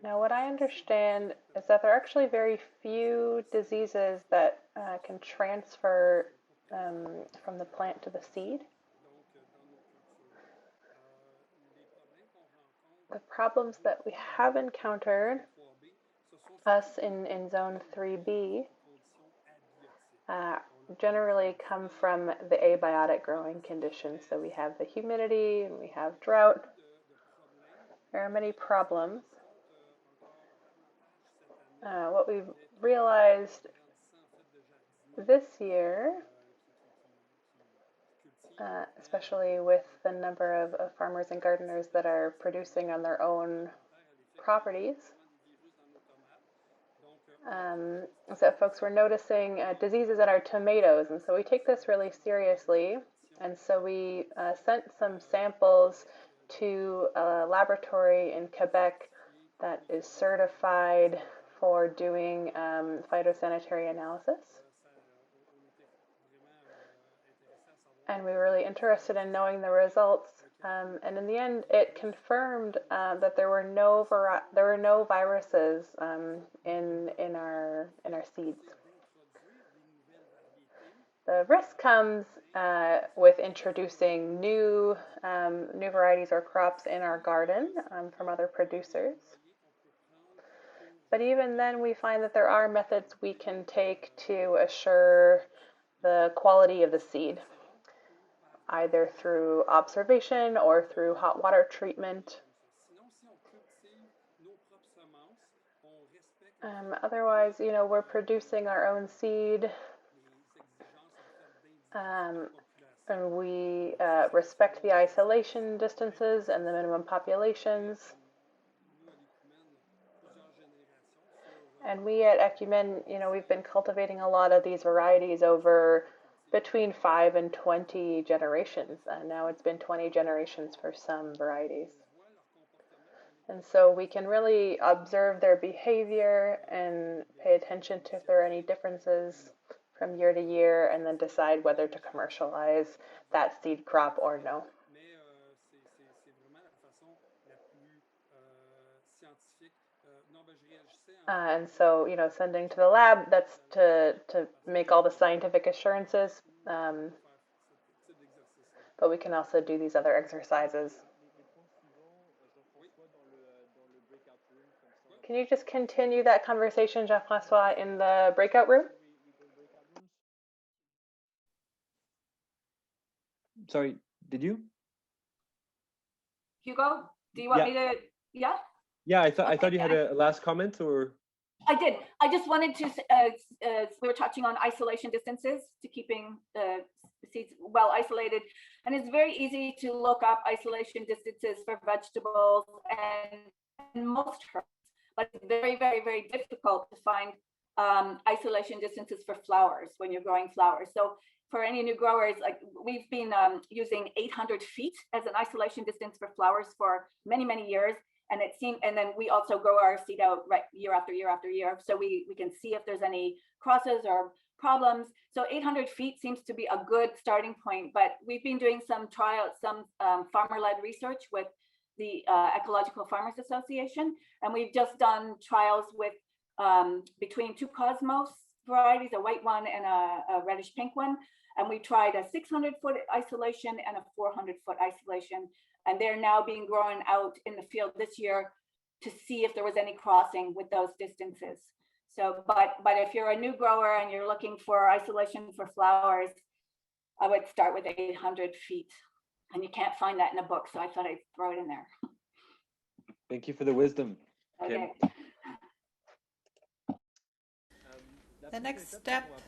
Now, what I understand is that there are actually very few diseases that can transfer from the plant to the seed. The problems that we have encountered, us in zone 3B, generally come from the abiotic growing conditions. So we have the humidity and we have drought. There are many problems. What we've realized this year, especially with the number of farmers and gardeners that are producing on their own properties, is that folks were noticing diseases in our tomatoes. And so we take this really seriously. And so we sent some samples to a laboratory in Quebec that is certified for doing phytosanitary analysis. And we were really interested in knowing the results. And in the end, it confirmed that there were no viruses in our seeds. The risk comes with introducing new varieties or crops in our garden from other producers. But even then, we find that there are methods we can take to assure the quality of the seed, either through observation or through hot water treatment. Otherwise, we're producing our own seed, and we respect the isolation distances and the minimum populations. And we at Ecumen, we've been cultivating a lot of these varieties over between 5 and 20 generations. Now it's been 20 generations for some varieties. And so we can really observe their behavior and pay attention to if there are any differences from year to year, and then decide whether to commercialize that seed crop or no. And so, sending to the lab, that's to make all the scientific assurances. But we can also do these other exercises. Can you just continue that conversation, Jean-François, in the breakout room? Sorry, did you? Hugo, do you want me to? Yeah. Yeah, I thought you had a last comment, or. I did. I just wanted to, we were touching on isolation distances to keeping the seeds well isolated. And it's very easy to look up isolation distances for vegetables and most herbs, but it's very, very, very difficult to find isolation distances for flowers when you're growing flowers. So for any new growers, like we've been using 800 feet as an isolation distance for flowers for many, many years. And and then we also grow our seed out year after year after year. So we can see if there's any crosses or problems. So 800 feet seems to be a good starting point, but we've been doing some farmer-led research with the Ecological Farmers Association. And we've just done trials with between two Cosmos varieties, a white one and a reddish pink one. And we tried a 600-foot isolation and a 400-foot isolation. And they're now being grown out in the field this year to see if there was any crossing with those distances. So, but if you're a new grower and you're looking for isolation for flowers, I would start with 800 feet. And you can't find that in a book, so I thought I'd throw it in there. Thank you for the wisdom, Okay. Kim. The next step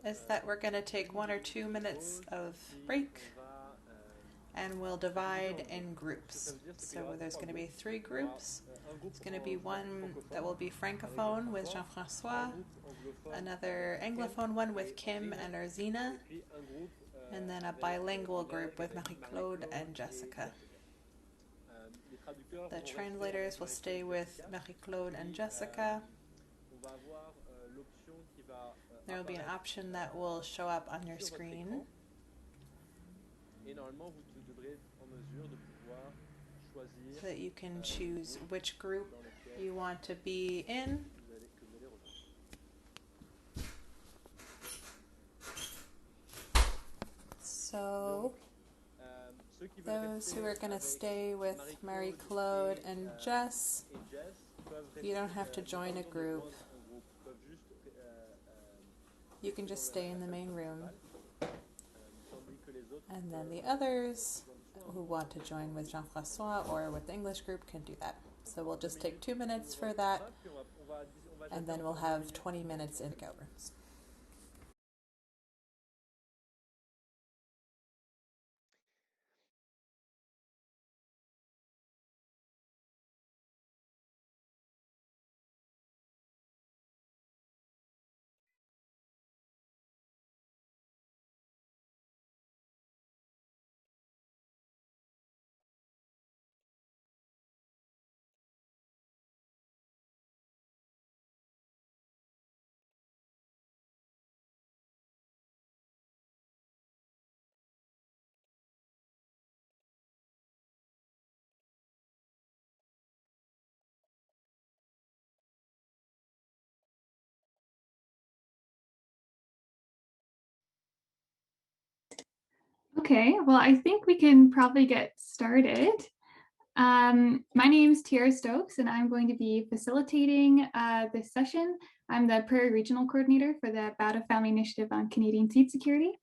is that we're going to take 1 or 2 minutes of break, and we'll divide in groups. So there's going to be 3 groups. It's going to be one that will be francophone with Jean-François, another anglophone one with Kim and Arzina, and then a bilingual group with Marie-Claude and Jessica. The translators will stay with Marie-Claude and Jessica. There will be an option that will show up on your screen. So that you can choose which group you want to be in. So those who are going to stay with Marie-Claude and Jess, you don't have to join a group. You can just stay in the main room. And then the others who want to join with Jean-François or with the English group can do that. So we'll just take 2 minutes for that, and then we'll have 20 minutes in breakout rooms. Okay, well, I think we can probably get started. My name is Tiara Stokes, and I'm going to be facilitating this session. I'm the Prairie Regional Coordinator for the Bauta Family Initiative on Canadian Seed Security.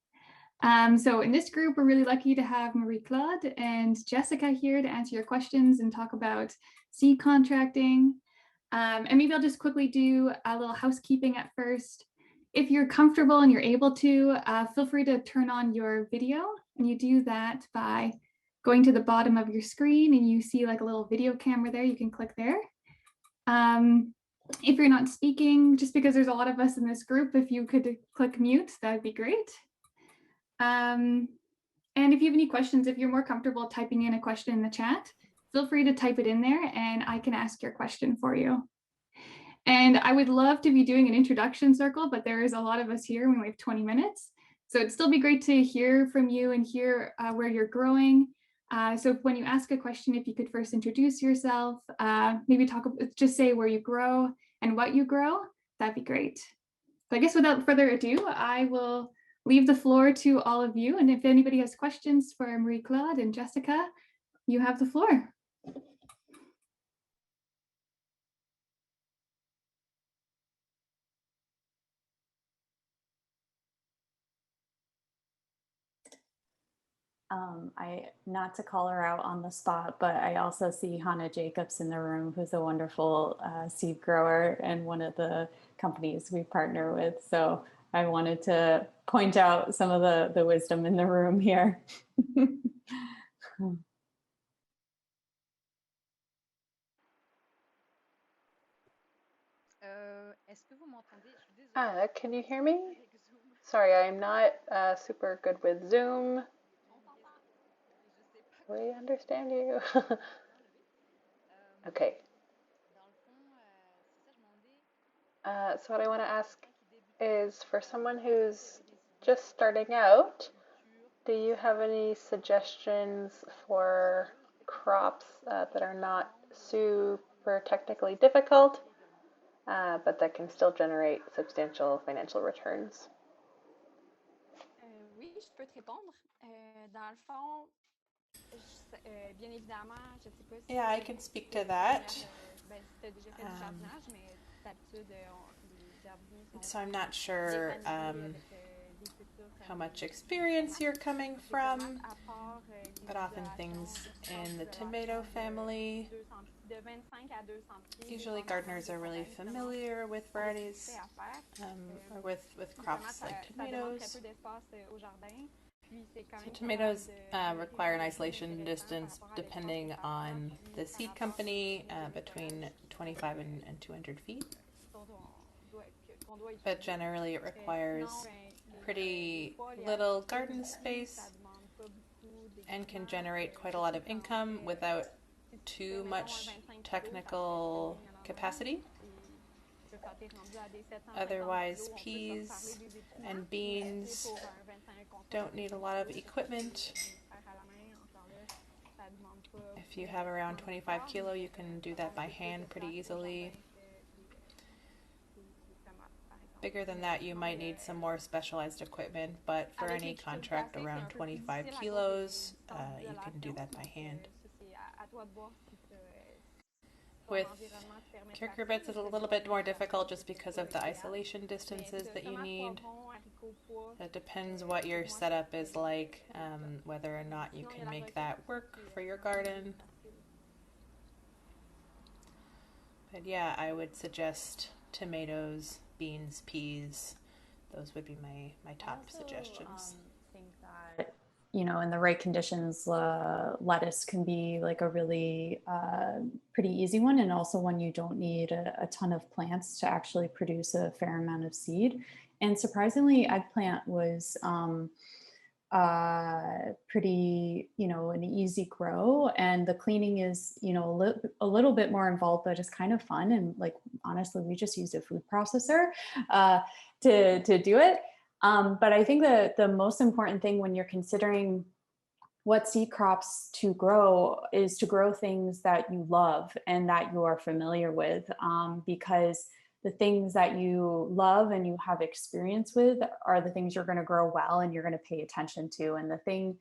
So in this group, we're really lucky to have Marie-Claude and Jessica here to answer your questions and talk about seed contracting. And maybe I'll just quickly do a little housekeeping at first. If you're comfortable and you're able to, feel free to turn on your video, and you do that by going to the bottom of your screen and you see like a little video camera there, you can click there. If you're not speaking, just because there's a lot of us in this group, if you could click mute, that'd be great. And if you have any questions, if you're more comfortable typing in a question in the chat, feel free to type it in there and I can ask your question for you. And I would love to be doing an introduction circle, but there is a lot of us here. We only have 20 minutes. So it'd still be great to hear from you and hear where you're growing. So when you ask a question, if you could first introduce yourself, maybe just say where you grow and what you grow, that'd be great. So I guess without further ado, I will leave the floor to all of you. And if anybody has questions for Marie-Claude and Jessica, you have the floor. Not to call her out on the spot, but I also see Hannah Jacobs in the room, who's a wonderful seed grower and one of the companies we partner with. So I wanted to point out some of the wisdom in the room here. Can you hear me? Sorry, I'm not super good with Zoom. We understand you. Okay. So what I want to ask is, for someone who's just starting out, do you have any suggestions for crops that are not super technically difficult, but that can still generate substantial financial returns? Oui, je peux te répondre. Dans le fond, bien évidemment, je sais pas si... Yeah, I can speak to that. So I'm not sure how much experience you're coming from, but often things in the tomato family, usually gardeners are really familiar with varieties or with crops like tomatoes. So tomatoes require an isolation distance, depending on the seed company, between 25 and 200 feet. But generally it requires pretty little garden space and can generate quite a lot of income without too much technical capacity. Otherwise, peas and beans don't need a lot of equipment If you have around 25 kilo, you can do that by hand pretty easily. Bigger than that, you might need some more specialized equipment, but for any contract around 25 kilos, you can do that by hand. With cucurbits, it's a little bit more difficult just because of the isolation distances that you need. It depends what your setup is like, whether or not you can make that work for your garden. But yeah, I would suggest tomatoes, beans, peas. Those would be my top suggestions. I think that, you know, in the right conditions, lettuce can be like a really pretty easy one, and also one you don't need a ton of plants to actually produce a fair amount of seed. And surprisingly, eggplant was pretty, you know, an easy grow, and the cleaning is, you know, a little bit more involved, but it's kind of fun. And like, honestly, we just used a food processor to do it. But I think that the most important thing when you're considering what seed crops to grow is to grow things that you love and that you are familiar with, because the things that you love and you have experience with are the things you're going to grow well and you're going to pay attention to. And the thing,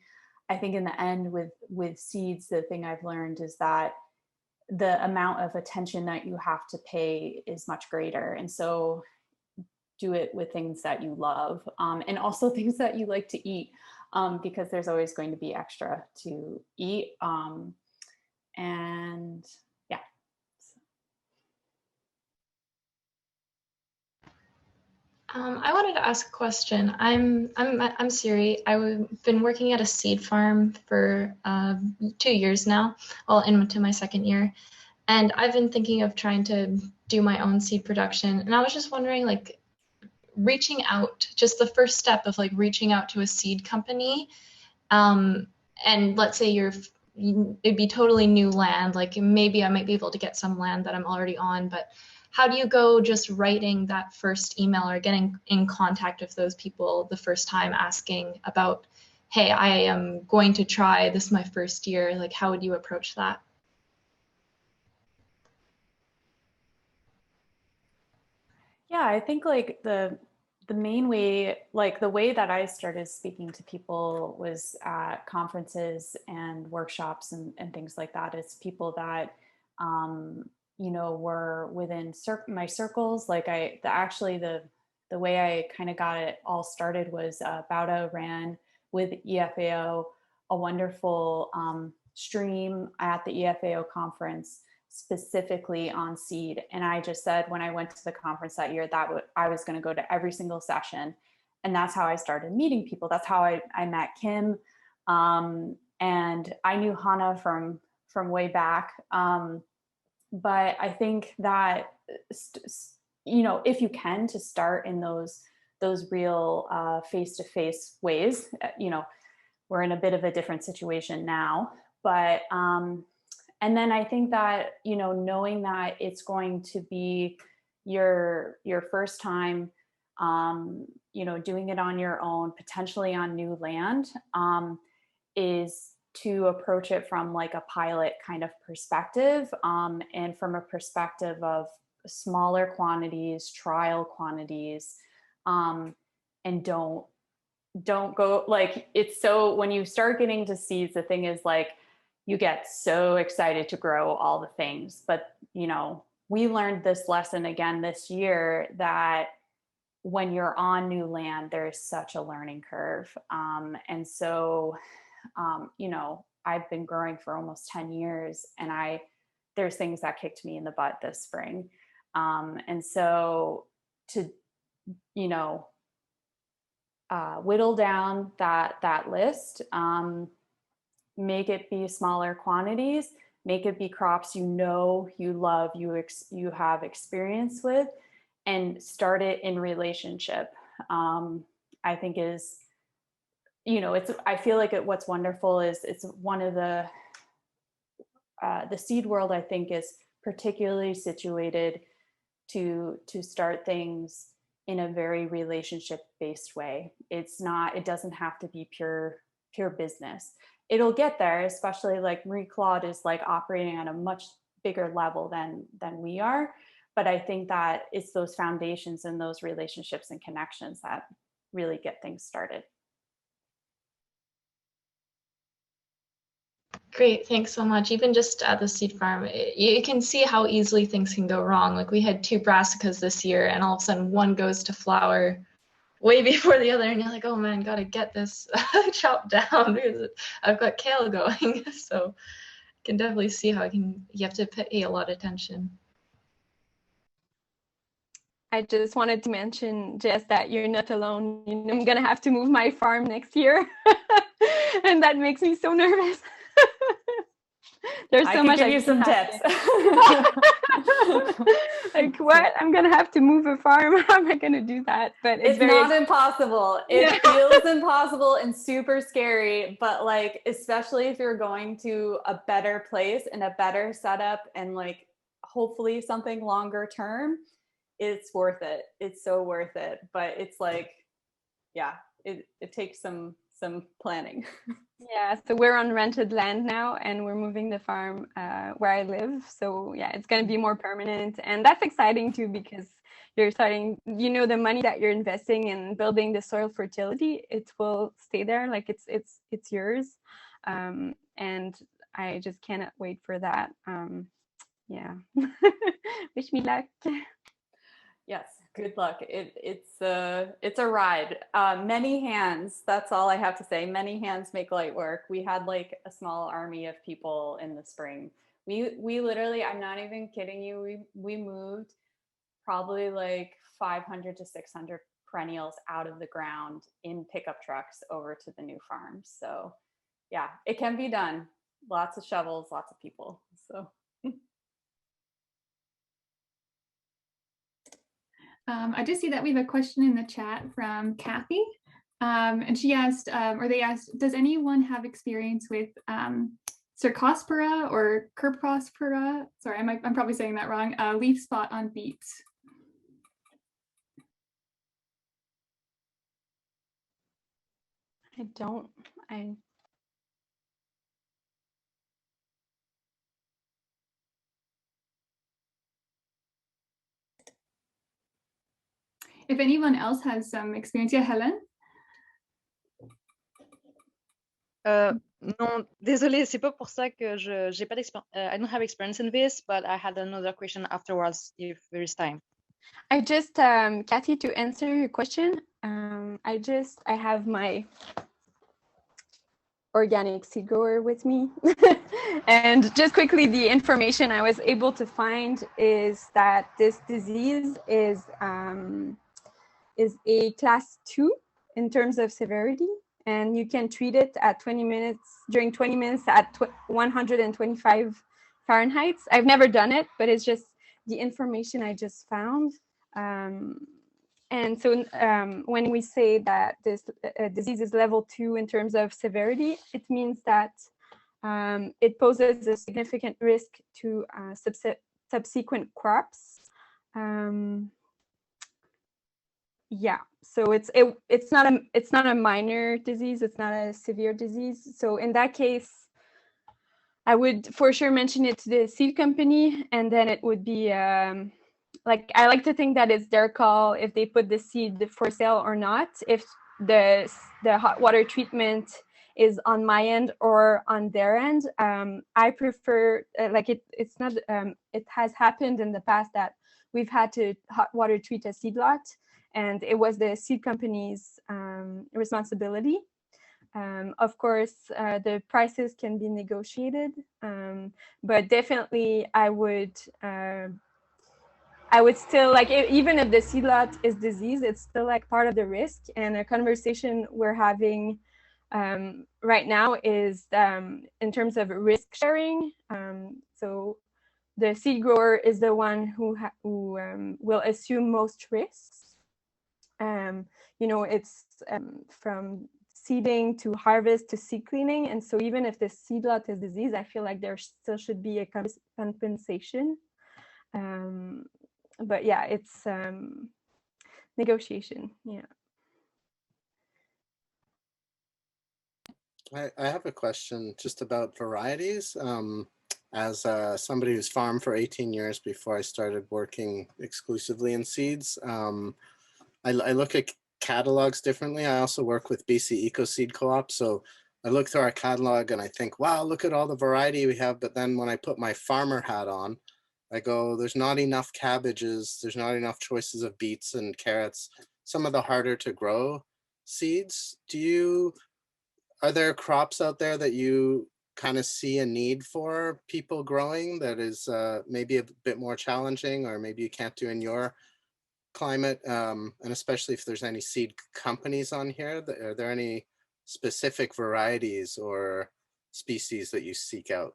I think in the end with seeds, the thing I've learned is that the amount of attention that you have to pay is much greater. And so do it with things that you love, and also things that you like to eat, because there's always going to be extra to eat. And yeah. I wanted to ask a question. I'm Siri. I've been working at a seed farm for 2 years now, well, into my second year, and I've been thinking of trying to do my own seed production. And I was just wondering, like, reaching out, just the first step of like reaching out to a seed company, and let's say it'd be totally new land. Like maybe I might be able to get some land that I'm already on, but how do you go just writing that first email or getting in contact with those people the first time asking about, hey, I am going to try this my first year? Like, how would you approach that? Yeah, I think like the main way, like the way that I started speaking to people was at conferences and workshops and things like that. It's people that, you know, were within my circles. Like the way I kind of got it all started was Bauta ran with EFAO a wonderful stream at the EFAO conference specifically on seed. And I just said, when I went to the conference that year, I was going to go to every single session. And that's how I started meeting people. That's how I met Kim. And I knew Hannah from way back. But I think that, you know, if you can, to start in those real face-to-face ways, you know, we're in a bit of a different situation now, but, and then I think that, you know, knowing that it's going to be your first time, you know, doing it on your own, potentially on new land, is to approach it from like a pilot kind of perspective, and from a perspective of smaller quantities, trial quantities, and don't go like, it's so, when you start getting to seeds, the thing is like, you get so excited to grow all the things. But, you know, we learned this lesson again this year, that when you're on new land, there's such a learning curve. And so, you know, I've been growing for almost 10 years, and there's things that kicked me in the butt this spring. And so to, you know, whittle down that list, make it be smaller quantities, make it be crops you know, you love, you have experience with, and start it in relationship. I think is, you know, I feel like what's wonderful is it's one of the seed world, I think, is particularly situated to start things in a very relationship based way. It doesn't have to be pure business. it'll get there, especially like Marie-Claude is like operating at a much bigger level than we are. But I think that it's those foundations and those relationships and connections that really get things started. Great, thanks so much. Even just at the seed farm, you can see how easily things can go wrong. Like we had 2 brassicas this year, and all of a sudden one goes to flower way before the other, and you're like, oh man, gotta get this chopped down because I've got kale going. So you can definitely see how you have to pay a lot of attention. I just wanted to mention, Jess, that you're not alone. You know, I'm gonna have to move my farm next year, and that makes me so nervous. There's so much. I can give you some tips. Like what? I'm gonna have to move a farm. How am I gonna do that? But it's not impossible. It feels impossible and super scary, but like, especially if you're going to a better place and a better setup and like hopefully something longer term, it's worth it. It's so worth it. But it's like, yeah, it takes some planning. Yeah, so we're on rented land now, and we're moving the farm where I live. So yeah, it's going to be more permanent, and that's exciting too, because you're starting, you know, the money that you're investing in building the soil fertility, it will stay there, like it's yours, and I just cannot wait for that. Yeah, wish me luck. Yes, good luck. It's a ride. Many hands. That's all I have to say. Many hands make light work. We had like a small army of people in the spring. We literally, I'm not even kidding you. We moved probably like 500 to 600 perennials out of the ground in pickup trucks over to the new farm. So yeah, it can be done. Lots of shovels, lots of people. So. I just see that we have a question in the chat from Kathy, and she asked, or they asked, does anyone have experience with Cercospora or Cercospora? Sorry, I'm probably saying that wrong. Leaf spot on beets. I don't. If anyone else has some experience, yeah, Helen? Non, désolé, c'est pas pour ça que j'ai pas d'expérience. I don't have experience in this, but I had another question afterwards if there is time. I just, Kathy, to answer your question, I have my organic seed grower with me. And just quickly, the information I was able to find is that this disease is a class 2 in terms of severity, and you can treat it at 20 minutes at 125 Fahrenheit. I've never done it, but it's just the information I just found. And so when we say that this disease is level 2 in terms of severity, it means that it poses a significant risk to subsequent crops. Yeah, so it's not a minor disease, it's not a severe disease. So in that case, I would for sure mention it to the seed company, and then it would be like, I like to think that it's their call if they put the seed for sale or not. If the hot water treatment is on my end or on their end, I prefer like it's not. It has happened in the past that we've had to hot water treat a seed lot, and it was the seed company's responsibility. Of course, the prices can be negotiated, but definitely I would still, like, even if the seed lot is diseased, it's still like part of the risk. And a conversation we're having right now is in terms of risk sharing. So the seed grower is the one who will assume most risks. You know, it's from seeding to harvest to seed cleaning. And so even if the seed lot is diseased, I feel like there still should be a compensation. But yeah, it's negotiation. Yeah. I have a question just about varieties. As somebody who's farmed for 18 years before I started working exclusively in seeds, I look at catalogs differently. I also work with BC Eco Seed Co-op, so I look through our catalog and I think, wow, look at all the variety we have. But then when I put my farmer hat on, I go, there's not enough cabbages, there's not enough choices of beets and carrots, some of the harder to grow seeds. Are there crops out there that you kind of see a need for people growing that is maybe a bit more challenging, or maybe you can't do in your climate? And especially if there's any seed companies on here, are there any specific varieties or species that you seek out?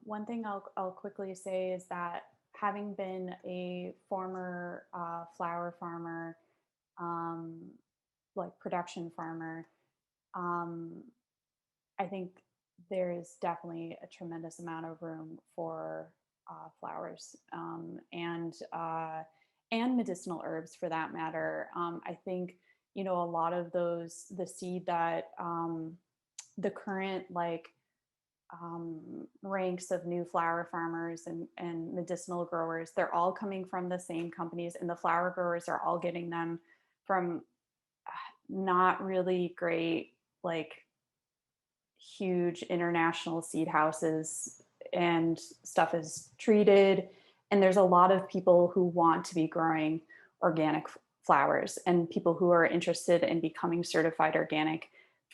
One thing I'll quickly say is that having been a former flower farmer, like production farmer, I think there is definitely a tremendous amount of room for flowers and medicinal herbs for that matter. I think, you know, a lot of the seed that the current ranks of new flower farmers and medicinal growers, they're all coming from the same companies, and the flower growers are all getting them from not really great, like huge international seed houses, and stuff is treated. And there's a lot of people who want to be growing organic flowers and people who are interested in becoming certified organic.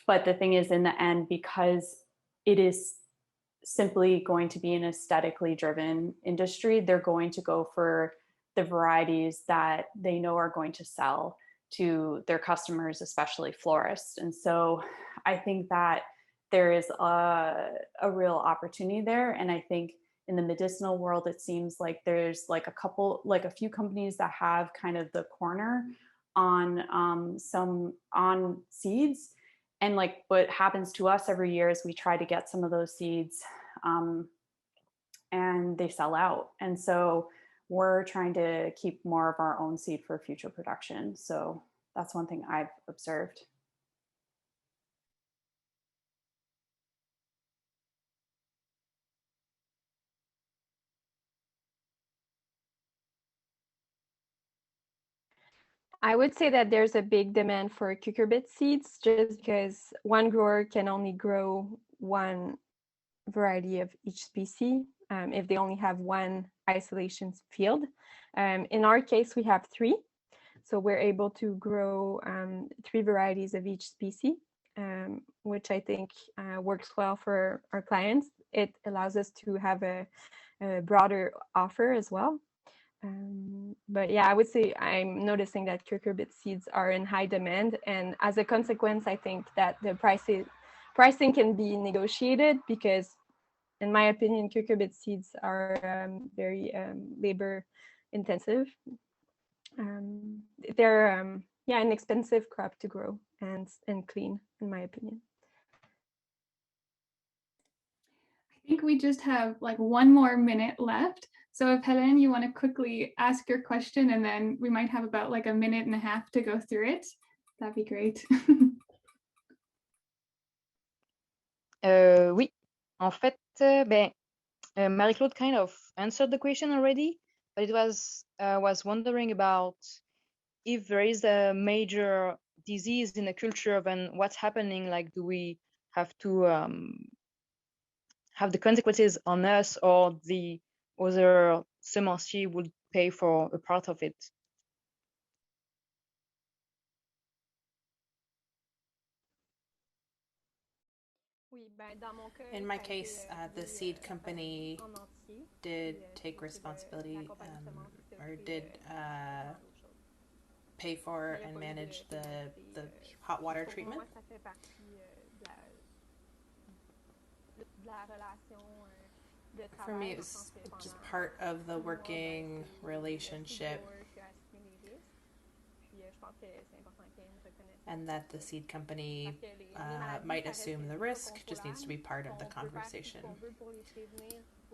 But the thing is, in the end, because it is simply going to be an aesthetically driven industry, they're going to go for the varieties that they know are going to sell to their customers, especially florists. And so I think that there is a real opportunity there. And I think in the medicinal world, it seems like there's like a few companies that have kind of the corner on on seeds. And like what happens to us every year is we try to get some of those seeds and they sell out. And so we're trying to keep more of our own seed for future production. So that's one thing I've observed. I would say that there's a big demand for cucurbit seeds just because one grower can only grow one variety of each species if they only have one isolation field. In our case, we have 3. So we're able to grow 3 varieties of each species, which I think works well for our clients. It allows us to have a broader offer as well. But yeah, I would say I'm noticing that cucurbit seeds are in high demand, and as a consequence, I think that the pricing can be negotiated because, in my opinion, cucurbit seeds are very labor intensive. They're an expensive crop to grow and clean, in my opinion. I think we just have like 1 more minute left. So if Helen, you want to quickly ask your question, and then we might have about like a minute and a half to go through it. That'd be great. Oui. En fait, Marie-Claude kind of answered the question already, but it was wondering about if there is a major disease in the culture, then what's happening? Like, do we have to have the consequences on us, or the other semencier would pay for a part of it? In my case, the seed company did take responsibility or did pay for and manage the hot water treatment. For me, it was just part of the working relationship. and that the seed company might assume the risk, just needs to be part of the conversation.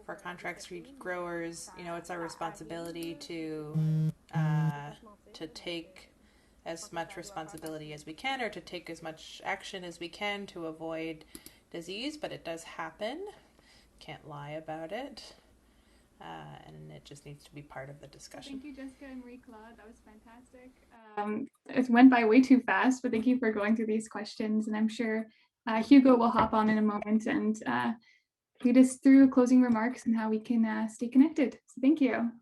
For contract seed growers, you know, it's our responsibility to take as much responsibility as we can, or to take as much action as we can to avoid disease, but it does happen. Can't lie about it. And it just needs to be part of the discussion. Thank you, Jessica and Marie-Claude. That was fantastic. It went by way too fast, but thank you for going through these questions. And I'm sure Hugo will hop on in a moment and lead us through closing remarks and how we can stay connected. So thank you.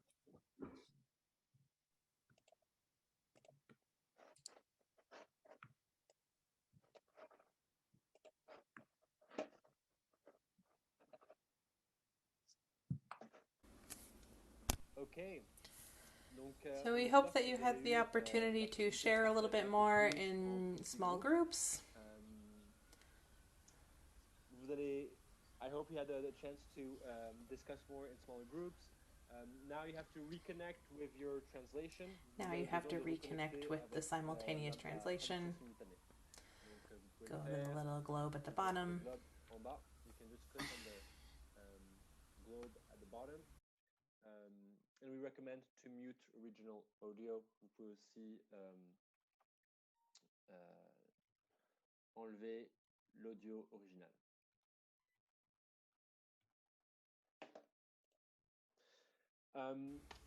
Okay. So we hope that you had the opportunity to share a little bit more in small groups. I hope you had the chance to discuss more in smaller groups. Now you have to reconnect with your translation. Now you have to reconnect with the simultaneous translation. Go to the little globe at the bottom. You can just click on the globe at the bottom. And we recommend to mute original audio. Vous pouvez aussi enlever l'audio original.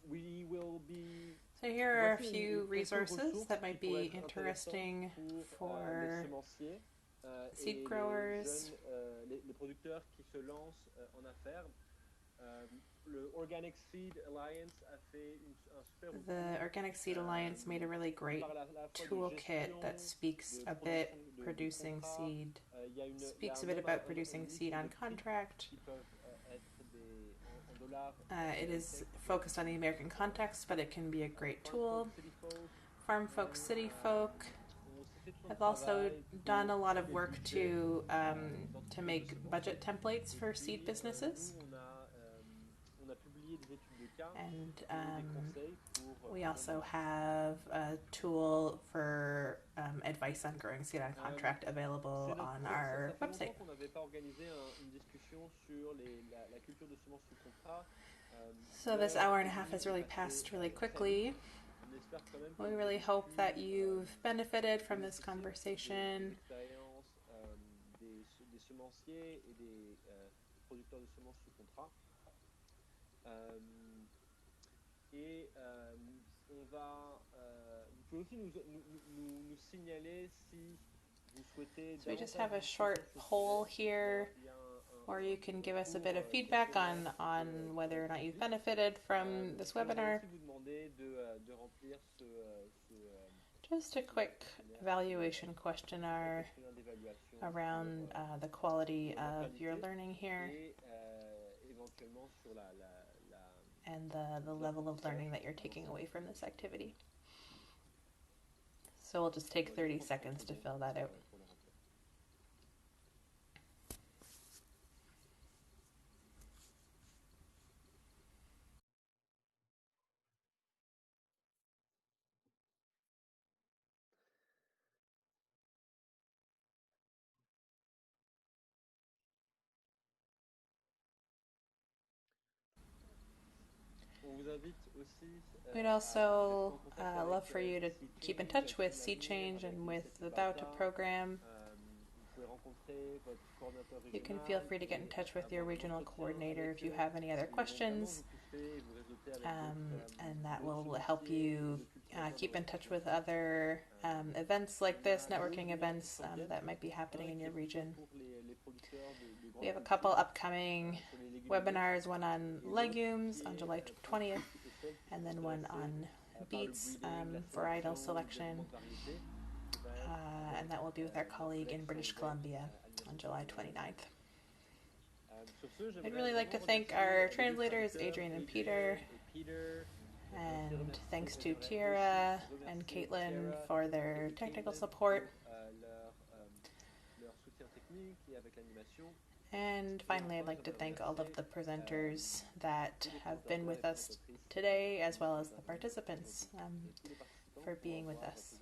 We will be. So here are a few resources that might be interesting for seed growers. Les producteurs qui se lancent en affaires. The Organic Seed Alliance made a really great toolkit that speaks a bit about producing seed on contract. It is focused on the American context, but it can be a great tool. Farm folk, city folk have also done a lot of work to make budget templates for seed businesses. And we also have a tool for advice on growing seed on contract available on our website. So this hour and a half has really passed really quickly. We really hope that you've benefited from this conversation. So we just have a short poll here, or you can give us a bit of feedback on whether or not you've benefited from this webinar. Just a quick evaluation questionnaire around the quality of your learning here and the level of learning that you're taking away from this activity. So we'll just take 30 seconds to fill that out. We'd also love for you to keep in touch with Seed Change and with the Bauta program. You can feel free to get in touch with your regional coordinator if you have any other questions, and that will help you keep in touch with other events like this, networking events that might be happening in your region. We have a couple upcoming webinars, one on legumes on July 20th, and then one on beets varietal selection, and that will be with our colleague in British Columbia on July 29th. I'd really like to thank our translators, Adrian and Peter, and thanks to Tiara and Caitlin for their technical support. And finally, I'd like to thank all of the presenters that have been with us today, as well as the participants for being with us.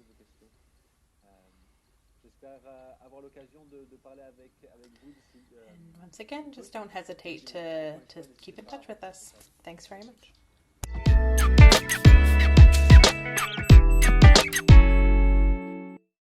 And once again, just don't hesitate to keep in touch with us. Thanks very much.